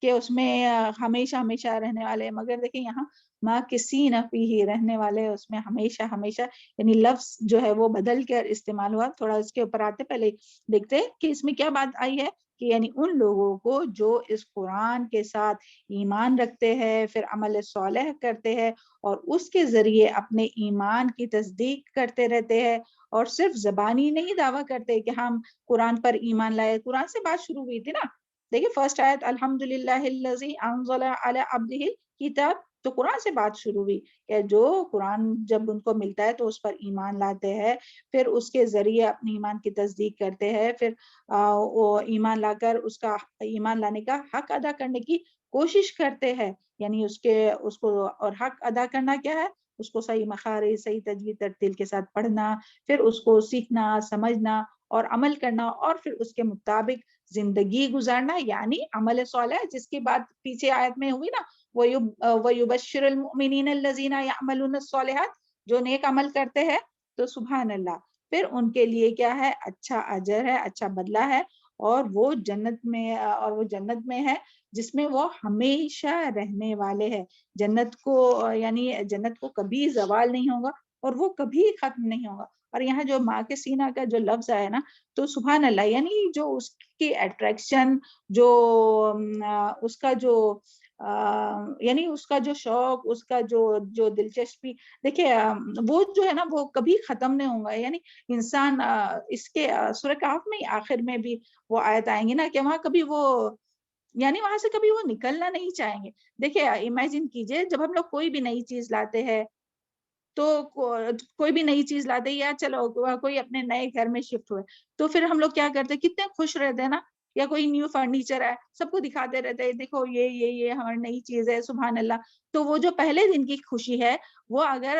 کہ اس میں ہمیشہ ہمیشہ رہنے والے، مگر دیکھیں یہاں ماکسین فیہ، رہنے والے اس میں ہمیشہ ہمیشہ، یعنی لفظ جو ہے وہ بدل کر استعمال ہوا۔ تھوڑا اس کے اوپر آتے پہلے دیکھتے ہیں کہ اس میں کیا بات آئی ہے، کہ یعنی ان لوگوں کو جو اس قرآن کے ساتھ ایمان رکھتے ہیں، پھر عمل صالح کرتے ہیں اور اس کے ذریعے اپنے ایمان کی تصدیق کرتے رہتے ہیں، اور صرف زبانی نہیں دعویٰ کرتے کہ ہم قرآن پر ایمان لائے۔ قرآن سے بات شروع ہوئی تھی نا، دیکھیں فرسٹ آیت الحمدللہ الذی انزل علی عبدہ کتاب، تو قرآن سے بات شروع ہوئی کہ جو قرآن جب ان کو ملتا ہے تو اس پر ایمان لاتے ہیں، پھر اس کے ذریعے اپنی ایمان کی تصدیق کرتے ہیں، پھر وہ ایمان لا کر اس کا ایمان لانے کا حق ادا کرنے کی کوشش کرتے ہیں، یعنی اس کو اور حق ادا کرنا کیا ہے؟ اس کو صحیح مخارج، صحیح تجوید ترتیل کے ساتھ پڑھنا، پھر اس کو سیکھنا، سمجھنا اور عمل کرنا اور پھر اس کے مطابق زندگی گزارنا، یعنی عمل صالح جس کی بات پیچھے آیت میں ہوئی نا، وَيُبَشِّرُ الْمُؤْمِنِينَ الَّذِينَ يَعْمَلُونَ الصَّالِحَاتِ، جو نیک عمل کرتے ہیں تو سبحان اللہ پھر ان کے لیے کیا ہے، اچھا اجر ہے، اچھا بدلہ ہے، اور وہ جنت میں ہے جس میں وہ ہمیشہ رہنے والے ہیں۔ جنت کو یعنی جنت کو کبھی زوال نہیں ہوگا اور وہ کبھی ختم نہیں ہوگا۔ اور یہاں جو ماں کے سینہ کا جو لفظ آیا نا تو سبحان اللہ، یعنی جو اس کی اٹریکشن، جو اس کا جو یعنی اس کا جو شوق، اس کا جو دلچسپی، دیکھیں وہ جو ہے نا وہ کبھی ختم نہیں ہوگا۔ یعنی انسان اس کے سورہ کہف میں آخر میں بھی وہ آیت آئیں گی نا کہ وہاں کبھی وہ یعنی وہاں سے کبھی وہ نکلنا نہیں چاہیں گے۔ دیکھیں امیجن کیجئے جب ہم لوگ کوئی بھی نئی چیز لاتے ہیں تو کوئی بھی نئی چیز لاتے یا چلو کوئی اپنے نئے گھر میں شفٹ ہوئے تو پھر ہم لوگ کیا کرتے ہیں، کتنے خوش رہتے ہیں نا، یا کوئی نیو فرنیچر ہے سب کو دکھاتے رہتے ہیں، دیکھو یہ ہماری نئی چیز ہے، سبحان اللہ۔ تو وہ جو پہلے دن کی خوشی ہے وہ اگر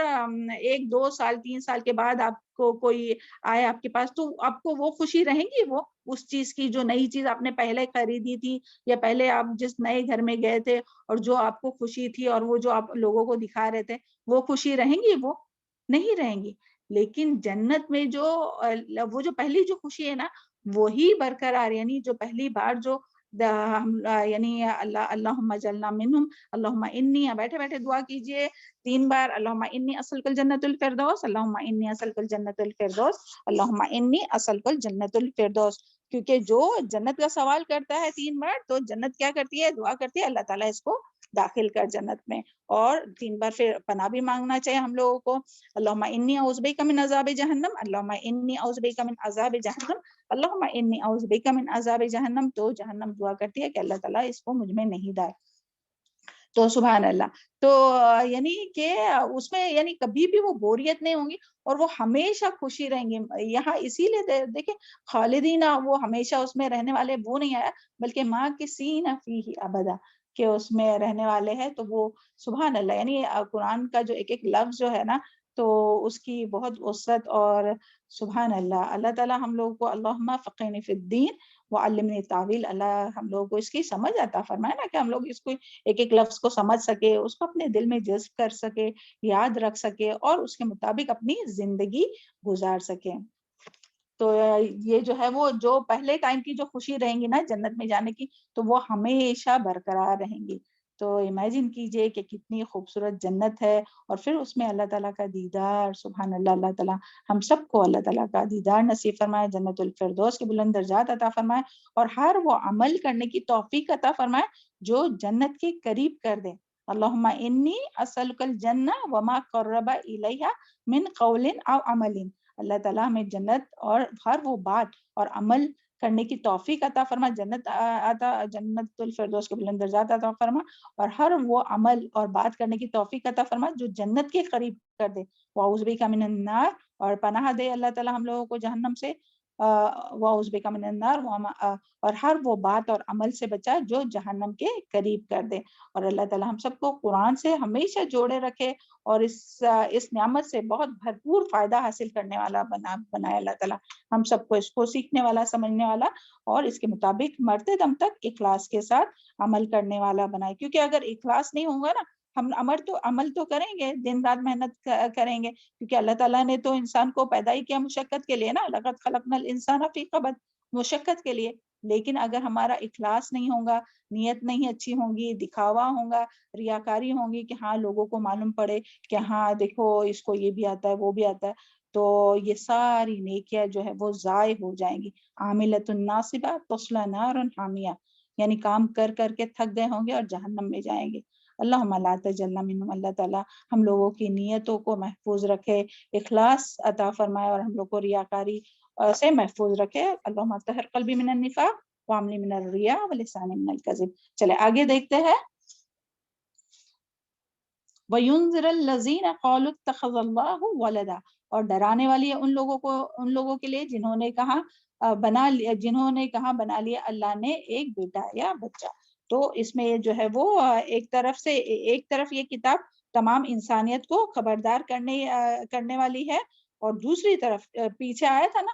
1 2 سال 3 سال کے بعد آپ کو کوئی آئے آپ کے پاس تو آپ کو وہ خوشی رہیں گی، وہ اس چیز کی جو نئی چیز آپ نے پہلے خریدی تھی یا پہلے آپ جس نئے گھر میں گئے تھے اور جو آپ کو خوشی تھی اور وہ جو آپ لوگوں کو دکھا رہے تھے وہ خوشی رہیں گی؟ وہ نہیں رہیں گی۔ لیکن جنت میں وہ جو پہلی جو خوشی ہے نا وہی برقرار، یعنی جو پہلی بار جو یعنی اللہم اجعلنا منہم، اللہم انی، بیٹھے بیٹھے دعا کیجئے 3 بار، اللہم انی اسألک الجنۃ الفردوس، اللہم انی اسألک الجنۃ الفردوس، اللہم انی اسألک الجنۃ الفردوس۔ کیونکہ جو جنت کا سوال کرتا ہے 3 بار تو جنت کیا کرتی ہے، دعا کرتی ہے اللہ تعالیٰ اس کو داخل کر جنت میں۔ اور 3 بار پھر پناہ بھی مانگنا چاہیے ہم لوگوں کو، اللہم انی اعوذ بک من عذاب جہنم، اللہم انی اعوذ بک من عذاب جہنم، اللہم انی اعوذ بک من عذاب جہنم۔ تو جہنم دعا کرتی ہے کہ اللہ تعالیٰ اس کو مجھ میں نہیں ڈال۔ تو سبحان اللہ، تو یعنی کہ اس میں یعنی کبھی بھی وہ بوریت نہیں ہوں گی اور وہ ہمیشہ خوشی رہیں گی۔ یہاں اسی لیے دیکھیں خالدین، وہ ہمیشہ اس میں رہنے والے وہ نہیں آیا بلکہ ماں کی سین فیہ ابدا، کہ اس میں رہنے والے ہیں۔ تو وہ سبحان اللہ، یعنی قرآن کا جو ایک لفظ جو ہے نا تو اس کی بہت وسعت، اور سبحان اللہ، اللہ تعالیٰ ہم لوگوں کو اللہم فقہنی فی الدین وعلمنی التاویل، اللہ ہم لوگوں کو اس کی سمجھ عطا فرمائے نا کہ ہم لوگ اس کو ایک لفظ کو سمجھ سکے، اس کو اپنے دل میں جذب کر سکے، یاد رکھ سکے اور اس کے مطابق اپنی زندگی گزار سکے۔ تو یہ جو ہے وہ جو پہلے ٹائم کی جو خوشی رہیں گی نا جنت میں جانے کی تو وہ ہمیشہ برقرار رہیں گی۔ تو امیجن کیجئے کہ کتنی خوبصورت جنت ہے، اور پھر اس میں اللہ تعالیٰ کا دیدار، سبحان اللہ، اللہ تعالیٰ ہم سب کو اللہ تعالیٰ کا دیدار نصیب فرمائے، جنت الفردوس کے بلند درجات عطا فرمائے، اور ہر وہ عمل کرنے کی توفیق عطا فرمائے جو جنت کے قریب کر دے۔ اللہم انی اسألک الجنہ وما قرب الیہا من قول او عمل، اللہ تعالیٰ ہمیں جنت اور ہر وہ بات اور عمل کرنے کی توفیق عطا فرما، جنت الفردوس کے بلند درجات عطا فرما، اور ہر وہ عمل اور بات کرنے کی توفیق عطا فرما جو جنت کے قریب کر دے۔ وَأَعُوذُ بِكَ مِنَ النَّارِ، اور پناہ دے اللہ تعالیٰ ہم لوگوں کو جہنم سے، وَأَعُوذُ بِكَ مِنَ النَّارِ، اور ہر وہ بات اور عمل سے بچائے جو جہنم کے قریب کر دے۔ اور اللہ تعالیٰ ہم سب کو قرآن سے ہمیشہ جوڑے رکھے اور اس نعمت سے بہت بھرپور فائدہ حاصل کرنے والا بنائے اللہ تعالیٰ ہم سب کو، اس کو سیکھنے والا، سمجھنے والا، اور اس کے مطابق مرتے دم تک اخلاص کے ساتھ عمل کرنے والا بنائے۔ کیونکہ اگر اخلاص نہیں ہوگا نا، ہم عمل تو کریں گے، دن رات محنت کریں گے، کیونکہ اللہ تعالیٰ نے تو انسان کو پیدا ہی کیا مشقت کے لیے نا، لقد خلقنا الانسان فی کبد، مشقت کے لیے۔ لیکن اگر ہمارا اخلاص نہیں ہوگا، نیت نہیں اچھی ہوگی، دکھاوا ہوگا، ریاکاری ہوگی کہ ہاں لوگوں کو معلوم پڑے کہ ہاں دیکھو اس کو یہ بھی آتا ہے وہ بھی آتا ہے، تو یہ ساری نیکیاں جو ہے وہ ضائع ہو جائیں گی۔ عاملۃ ناصبہ تصلی نارا حامیہ، یعنی کام کر کر کے تھک گئے ہوں گے اور جہنم میں جائیں گے۔ اللہم لا تجعلنا منہم، اللہ تعالیٰ ہم لوگوں کی نیتوں کو محفوظ رکھے، اخلاص عطا فرمائے اور ہم لوگ کو ریاکاری سے محفوظ رکھے۔ اللہم طہر قلبی من النفاق وعملی من الریاء ولسانی من الکذب۔ چلے آگے دیکھتے ہیں۔ وَيُنذِرَ الَّذِينَ قَالُوا اتَّخَذَ اللَّهُ وَلَدًا، اور ڈرانے والی ہے ان لوگوں کے لیے جنہوں نے کہا بنا لیا اللہ نے ایک بیٹا یا بچہ۔ تو اس میں جو ہے وہ ایک طرف یہ کتاب تمام انسانیت کو خبردار کرنے والی ہے، اور دوسری طرف پیچھے آیا تھا نا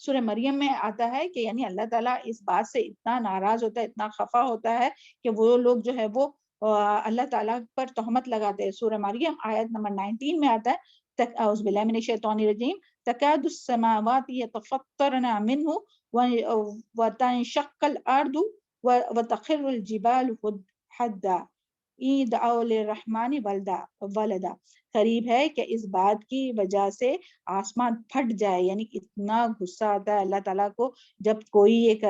سورہ مریم میں آتا ہے کہ یعنی اللہ تعالیٰ اس بات سے اتنا ناراض ہوتا ہے، اتنا خفا ہوتا ہے کہ وہ لوگ جو ہے وہ اللہ تعالیٰ پر تہمت لگاتے ہیں. سورہ مریم آیت نمبر 19 میں آتا ہے اعوذ باللہ من الشیطان الرجیم تکاد السماوات یتفطرن منہ وتنشق الارض وتخر الجبال حدا ان دعوا للرحمن ولدا. قریب ہے کہ اس بات کی وجہ سے آسمان پھٹ جائے. یعنی اتنا غصہ آتا ہے اللہ تعالیٰ کو جب کوئی ایک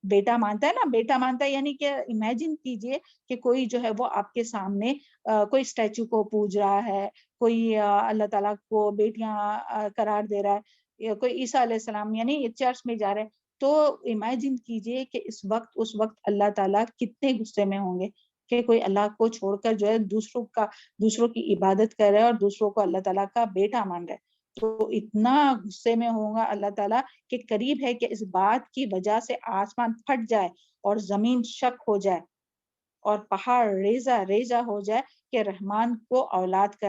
بیٹا مانتا ہے نا، بیٹا مانتا ہے یعنی کہ امیجن کیجئے کہ کوئی جو ہے وہ آپ کے سامنے کوئی اسٹیچو کو پوج رہا ہے، کوئی اللہ تعالیٰ کو بیٹیاں قرار دے رہا ہے، کوئی عیسیٰ علیہ السلام یعنی چرچ میں جا رہے ہیں. تو امیجن کیجئے کہ اس وقت اللہ تعالیٰ کتنے غصے میں ہوں گے کہ کوئی اللہ کو چھوڑ کر جو ہے دوسروں کی عبادت کر رہے ہیں اور دوسروں کو اللہ تعالیٰ کا بیٹا مان رہے ہیں. تو اتنا غصے میں ہوگا اللہ تعالیٰ کہ قریب ہے کہ اس بات کی وجہ سے آسمان پھٹ جائے اور زمین شک ہو جائے اور پہاڑ ریزہ ہو جائے کہ رحمان کو اولاد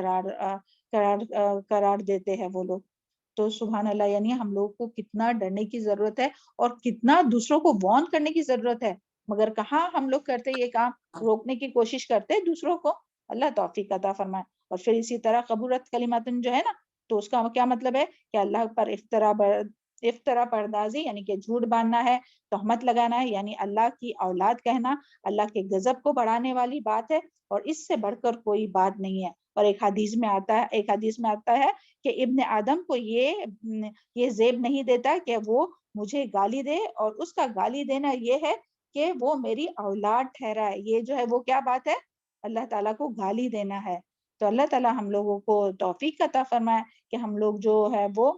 قرار دیتے ہیں وہ لوگ. تو سبحان اللہ، یعنی ہم لوگ کو کتنا ڈرنے کی ضرورت ہے اور کتنا دوسروں کو وارن کرنے کی ضرورت ہے. مگر کہاں ہم لوگ کرتے یہ کام، روکنے کی کوشش کرتے دوسروں کو. اللہ توفیق عطا فرمائے. اور پھر اسی طرح قبورت کلماتن جو ہے نا، تو اس کا کیا مطلب ہے کہ اللہ پر افطرا پردازی یعنی کہ جھوٹ باندھنا ہے، تہمت لگانا ہے، یعنی اللہ کی اولاد کہنا اللہ کے غضب کو بڑھانے والی بات ہے اور اس سے بڑھ کر کوئی بات نہیں ہے. اور ایک حدیث میں آتا ہے کہ ابن آدم کو یہ زیب نہیں دیتا کہ وہ مجھے گالی دے، اور اس کا گالی دینا یہ ہے کہ وہ میری اولاد ٹھہرا ہے. یہ جو ہے وہ کیا بات ہے، اللہ تعالیٰ کو گالی دینا ہے. تو اللہ تعالیٰ ہم لوگوں کو توفیق عطا فرمائے کہ ہم لوگ جو ہے وہ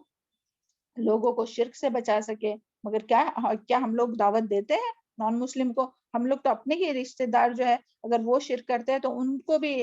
لوگوں کو شرک سے بچا سکے. مگر کیا ہم لوگ دعوت دیتے ہیں نان مسلم کو؟ ہم لوگ تو اپنے ہی رشتے دار جو ہے اگر وہ شرک کرتے ہیں تو ان کو بھی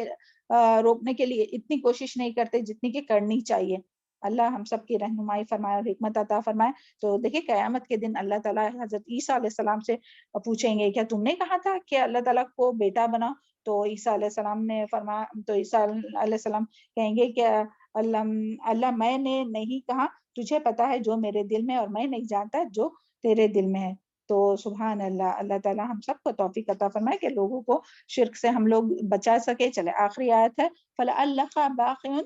روکنے کے لیے اتنی کوشش نہیں کرتے جتنی کہ کرنی چاہیے. اللہ ہم سب کی رہنمائی فرمائے اور حکمت عطا فرمائے. تو دیکھیں قیامت کے دن اللہ تعالیٰ حضرت عیسیٰ علیہ السلام سے پوچھیں گے کیا تم نے کہا تھا کہ اللہ تعالیٰ کو بیٹا بنا؟ تو عیسیٰ علیہ السلام نے فرمایا، تو عیسیٰ علیہ السلام کہیں گے کہ اللہ میں نے نہیں کہا، تجھے پتا ہے جو میرے دل میں، اور میں نہیں جانتا جو تیرے دل میں ہے. تو سبحان اللہ، اللہ تعالیٰ ہم سب کو توفیق عطا فرمائے کہ لوگوں کو شرک سے ہم لوگ بچا سکے. چلے آخری آیت ہے فَلَعَلَّكَ بَاخِعٌ،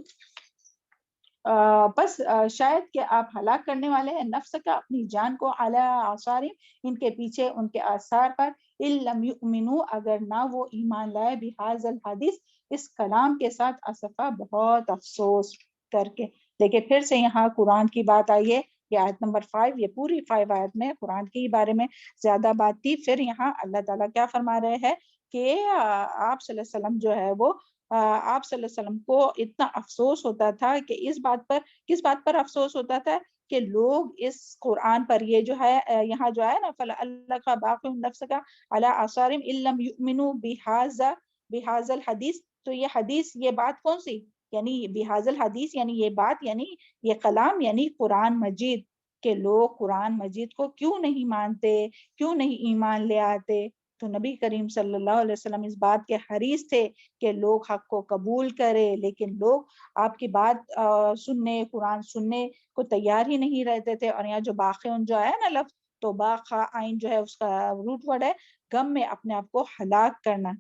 بس شاید کہ آپ ہلاک کرنے والے ہیں نفس کا، اپنی جان کو، علی آثارہم، ان کے پیچھے ان کے آثار پر، ان لم یؤمنوا، اگر نہ وہ ایمان لائے، بہذا الحدیث، اس کلام کے ساتھ، اسفا، بہت افسوس کر کے. دیکھیں پھر سے یہاں قرآن کی بات آئی ہے، یہ آیت نمبر 5، یہ پوری 5 آیت میں قرآن کے بارے میں زیادہ بات تھی. پھر یہاں اللہ تعالیٰ کیا فرما رہے ہیں کہ آپ صلی اللہ علیہ وسلم جو ہے وہ آپ صلی اللہ علیہ وسلم کو اتنا افسوس ہوتا تھا کہ اس بات پر، کس بات پر افسوس ہوتا تھا کہ لوگ اس قرآن پر، یہ جو ہے یہاں جو ہے نا فَلَعَلَّكَ بَاخِعٌ نَفْسَكَ عَلَىٰ آثَارِهِمْ إِن لَّمْ يُؤْمِنُوا بِهَٰذَا الْحَدِيثِ. تو یہ حدیث، یہ بات کون سی؟ یعنی بِهَٰذَا الْحَدِيث یعنی یہ بات، یعنی یہ کلام، یعنی قرآن مجید، کہ لوگ قرآن مجید کو کیوں نہیں مانتے، کیوں نہیں ایمان لے آتے. تو نبی کریم صلی اللہ علیہ وسلم اس بات کے حریص تھے کہ لوگ حق کو قبول کرے، لیکن لوگ آپ کی بات سننے، قرآن سننے کو تیار ہی نہیں رہتے تھے. اور یہاں جو باخعون جو ہے نا لفظ، تو باخا عین جو ہے اس کا روٹ ورڈ ہے غم میں اپنے آپ کو ہلاک کرنا.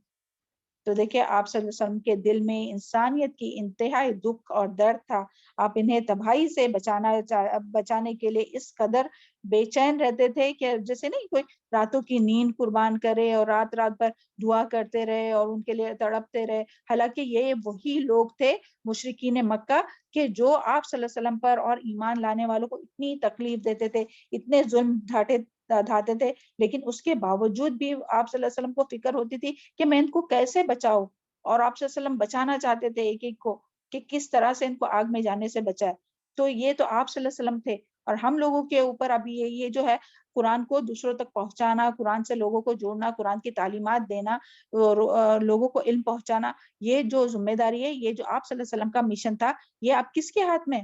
تو دیکھیں آپ صلی اللہ علیہ وسلم کے دل میں انسانیت کی انتہائی دکھ اور درد تھا. آپ انہیں تباہی سے بچانے کے لیے اس قدر بے چین رہتے تھے کہ جیسے نہیں کوئی راتوں کی نیند قربان کرے اور رات رات بھر دعا کرتے رہے اور ان کے لیے تڑپتے رہے. حالانکہ یہ وہی لوگ تھے مشرکین مکہ کہ جو آپ صلی اللہ علیہ وسلم پر اور ایمان لانے والوں کو اتنی تکلیف دیتے تھے، اتنے ظلم ڈھاتے تھے، لیکن اس کے باوجود بھی آپ صلی اللہ علیہ وسلم کو فکر ہوتی تھی کہ میں ان کو کیسے بچاؤں. اور آپ صلی اللہ علیہ وسلم بچانا چاہتے تھے ایک ایک کو کہ کس طرح سے ان کو آگ میں جانے سے بچائے. تو یہ تو آپ صلی اللہ علیہ وسلم تھے. اور ہم لوگوں کے اوپر ابھی یہ جو ہے قرآن کو دوسروں تک پہنچانا، قرآن سے لوگوں کو جوڑنا، قرآن کی تعلیمات دینا، لوگوں کو علم پہنچانا، یہ جو ذمہ داری ہے، یہ جو آپ صلی اللہ علیہ وسلم کا مشن تھا، یہ اب کس کے ہاتھ میں؟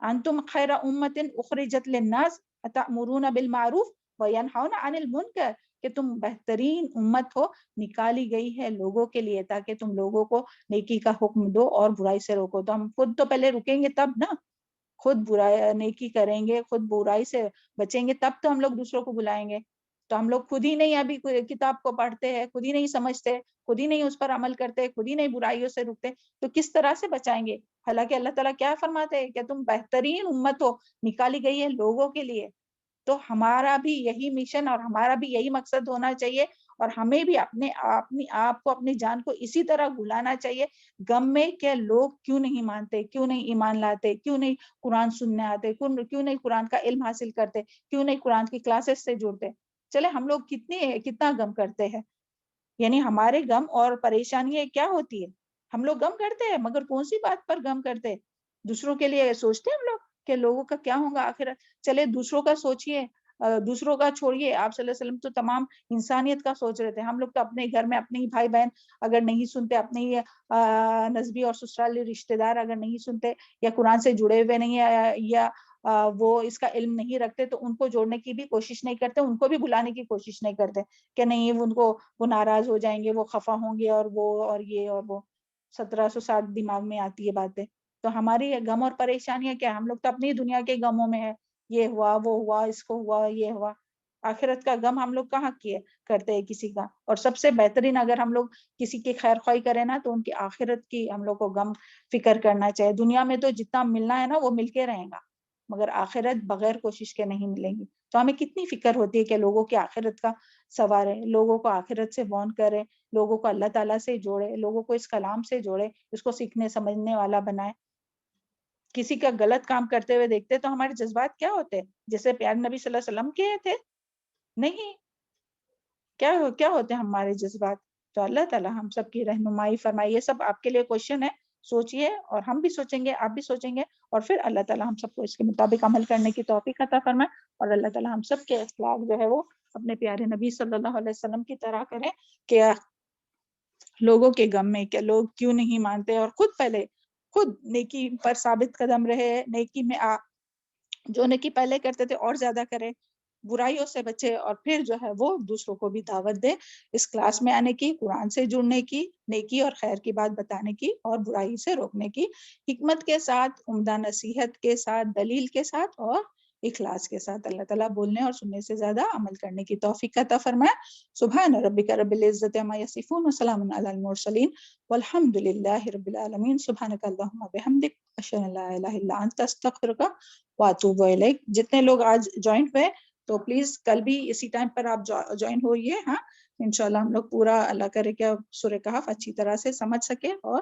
انتم خیر امت اخرجت للناس اتأمرون بالمعروف وینہون عن المنکر، کہ تم بہترین امت ہو، نکالی گئی ہے لوگوں کے لیے تاکہ تم لوگوں کو نیکی کا حکم دو اور برائی سے روکو. تو ہم خود تو پہلے رکیں گے تب نا، خود برائی نیکی کریں گے، خود برائی سے بچیں گے، تب تو ہم لوگ دوسروں کو بلائیں گے. تو ہم لوگ خود ہی نہیں ابھی کتاب کو پڑھتے ہیں، خود ہی نہیں سمجھتے، خود ہی نہیں اس پر عمل کرتے، خود ہی نہیں برائیوں سے رکتے، تو کس طرح سے بچائیں گے؟ حالانکہ اللہ تعالیٰ کیا فرماتے ہیں کہ تم بہترین امت ہو، نکالی گئی ہے لوگوں کے لیے. تو ہمارا بھی یہی مشن اور ہمارا بھی یہی مقصد ہونا چاہیے، اور ہمیں بھی اپنے آپ کو، اپنی جان کو اسی طرح بھلانا چاہیے غم میں کہ لوگ کیوں نہیں مانتے، کیوں نہیں ایمان لاتے، کیوں نہیں قرآن سننے آتے، کیوں نہیں قرآن کا علم حاصل کرتے، کیوں نہیں قرآن کی کلاسز سے جڑتے. چلے ہم لوگ کتنا غم کرتے ہیں، یعنی ہمارے غم اور پریشانیاں کیا ہوتی ہے؟ ہم لوگ غم کرتے ہیں، مگر کون سی بات پر غم کرتے ہیں؟ دوسروں کے لیے سوچتے ہیں ہم لوگ کہ لوگوں کا کیا ہوگا آخرت. چلے دوسروں کا سوچئے، دوسروں کا چھوڑیے، آپ صلی اللہ علیہ وسلم تو تمام انسانیت کا سوچ رہے تھے. ہم لوگ تو اپنے گھر میں اپنے ہی بھائی بہن اگر نہیں سنتے، اپنے ہی نسبی اور سسرالی رشتے دار اگر نہیں سنتے، یا قرآن سے جڑے ہوئے نہیں ہیں، یا وہ اس کا علم نہیں رکھتے، تو ان کو جوڑنے کی بھی کوشش نہیں کرتے، ان کو بھی بلانے کی کوشش نہیں کرتے کہ نہیں ان کو وہ ناراض ہو جائیں گے، وہ خفا ہوں گے، اور وہ اور یہ اور وہ 1760 دماغ میں آتی ہے باتیں. تو ہماری غم اور پریشانیاں کیا؟ ہم لوگ تو اپنی دنیا کے غموں میں ہے، یہ ہوا وہ ہوا، اس کو ہوا یہ ہوا. آخرت کا غم ہم لوگ کہاں کرتے ہیں کسی کا؟ اور سب سے بہترین اگر ہم لوگ کسی کی خیر خواہی کریں نا، تو ان کی آخرت کی ہم لوگ کو غم فکر کرنا چاہیے. دنیا میں تو جتنا ملنا ہے نا وہ مل کے رہے گا، مگر آخرت بغیر کوشش کے نہیں ملیں گی. تو ہمیں کتنی فکر ہوتی ہے کہ لوگوں کی آخرت کا سنوارے، لوگوں کو آخرت سے وارن کرے، لوگوں کو اللہ تعالیٰ سے جوڑے، لوگوں کو اس کلام سے جوڑے، اس کو سیکھنے سمجھنے والا بنائے. کسی کا غلط کام کرتے ہوئے دیکھتے تو ہمارے جذبات کیا ہوتے؟ جیسے پیارے نبی صلی اللہ علیہ وسلم کے تھے؟ نہیں. کیا ہوتے ہیں ہمارے جذبات؟ تو اللہ تعالیٰ ہم سب کی رہنمائی فرمائے. یہ سب آپ کے لیے کوشچن ہے، سوچئے، اور ہم بھی سوچیں گے، آپ بھی سوچیں گے، اور پھر اللہ تعالیٰ ہم سب کو اس کے مطابق عمل کرنے کی توفیق عطا فرمائے. اور اللہ تعالیٰ ہم سب کے اخلاق جو ہے وہ اپنے پیارے نبی صلی اللہ علیہ وسلم کی طرح کریں کہ لوگوں کے غم میں کہ لوگ کیوں نہیں مانتے، اور خود نیکی پر ثابت قدم رہے، نیکی میں جو نیکی پہلے کرتے تھے اور زیادہ کرے، برائیوں سے بچے، اور پھر جو ہے وہ دوسروں کو بھی دعوت دے اس کلاس میں آنے کی، قرآن سے جڑنے کی، نیکی اور خیر کی بات بتانے کی، اور برائی سے روکنے کی، حکمت کے ساتھ، عمدہ نصیحت کے ساتھ، دلیل کے ساتھ، اور اخلاص کے ساتھ. اللہ تعالیٰ بولنے اور سننے سے زیادہ عمل کرنے کی توفیق عطا فرمائے. سبحان ربک رب العزت عما یصفون وسلام علی المرسلین والحمد للہ رب العالمین. سبحانک اللہم بحمدک، اشہد ان لا الہ الا انت، استغفرک واتوب الیک. جتنے لوگ آج جوائنٹ ہوئے تو پلیز کل بھی اسی ٹائم پر آپ جوائن ہوئیے. ہاں انشاءاللہ ہم لوگ پورا اللہ کرے کہ سورہ کہف اچھی طرح سے سمجھ سکے اور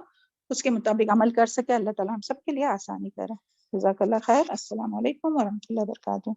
اس کے مطابق عمل کر سکے. اللہ تعالیٰ ہم سب کے لیے آسانی کرے. جزاک اللہ خیر. السلام علیکم ورحمۃ اللہ وبرکاتہ.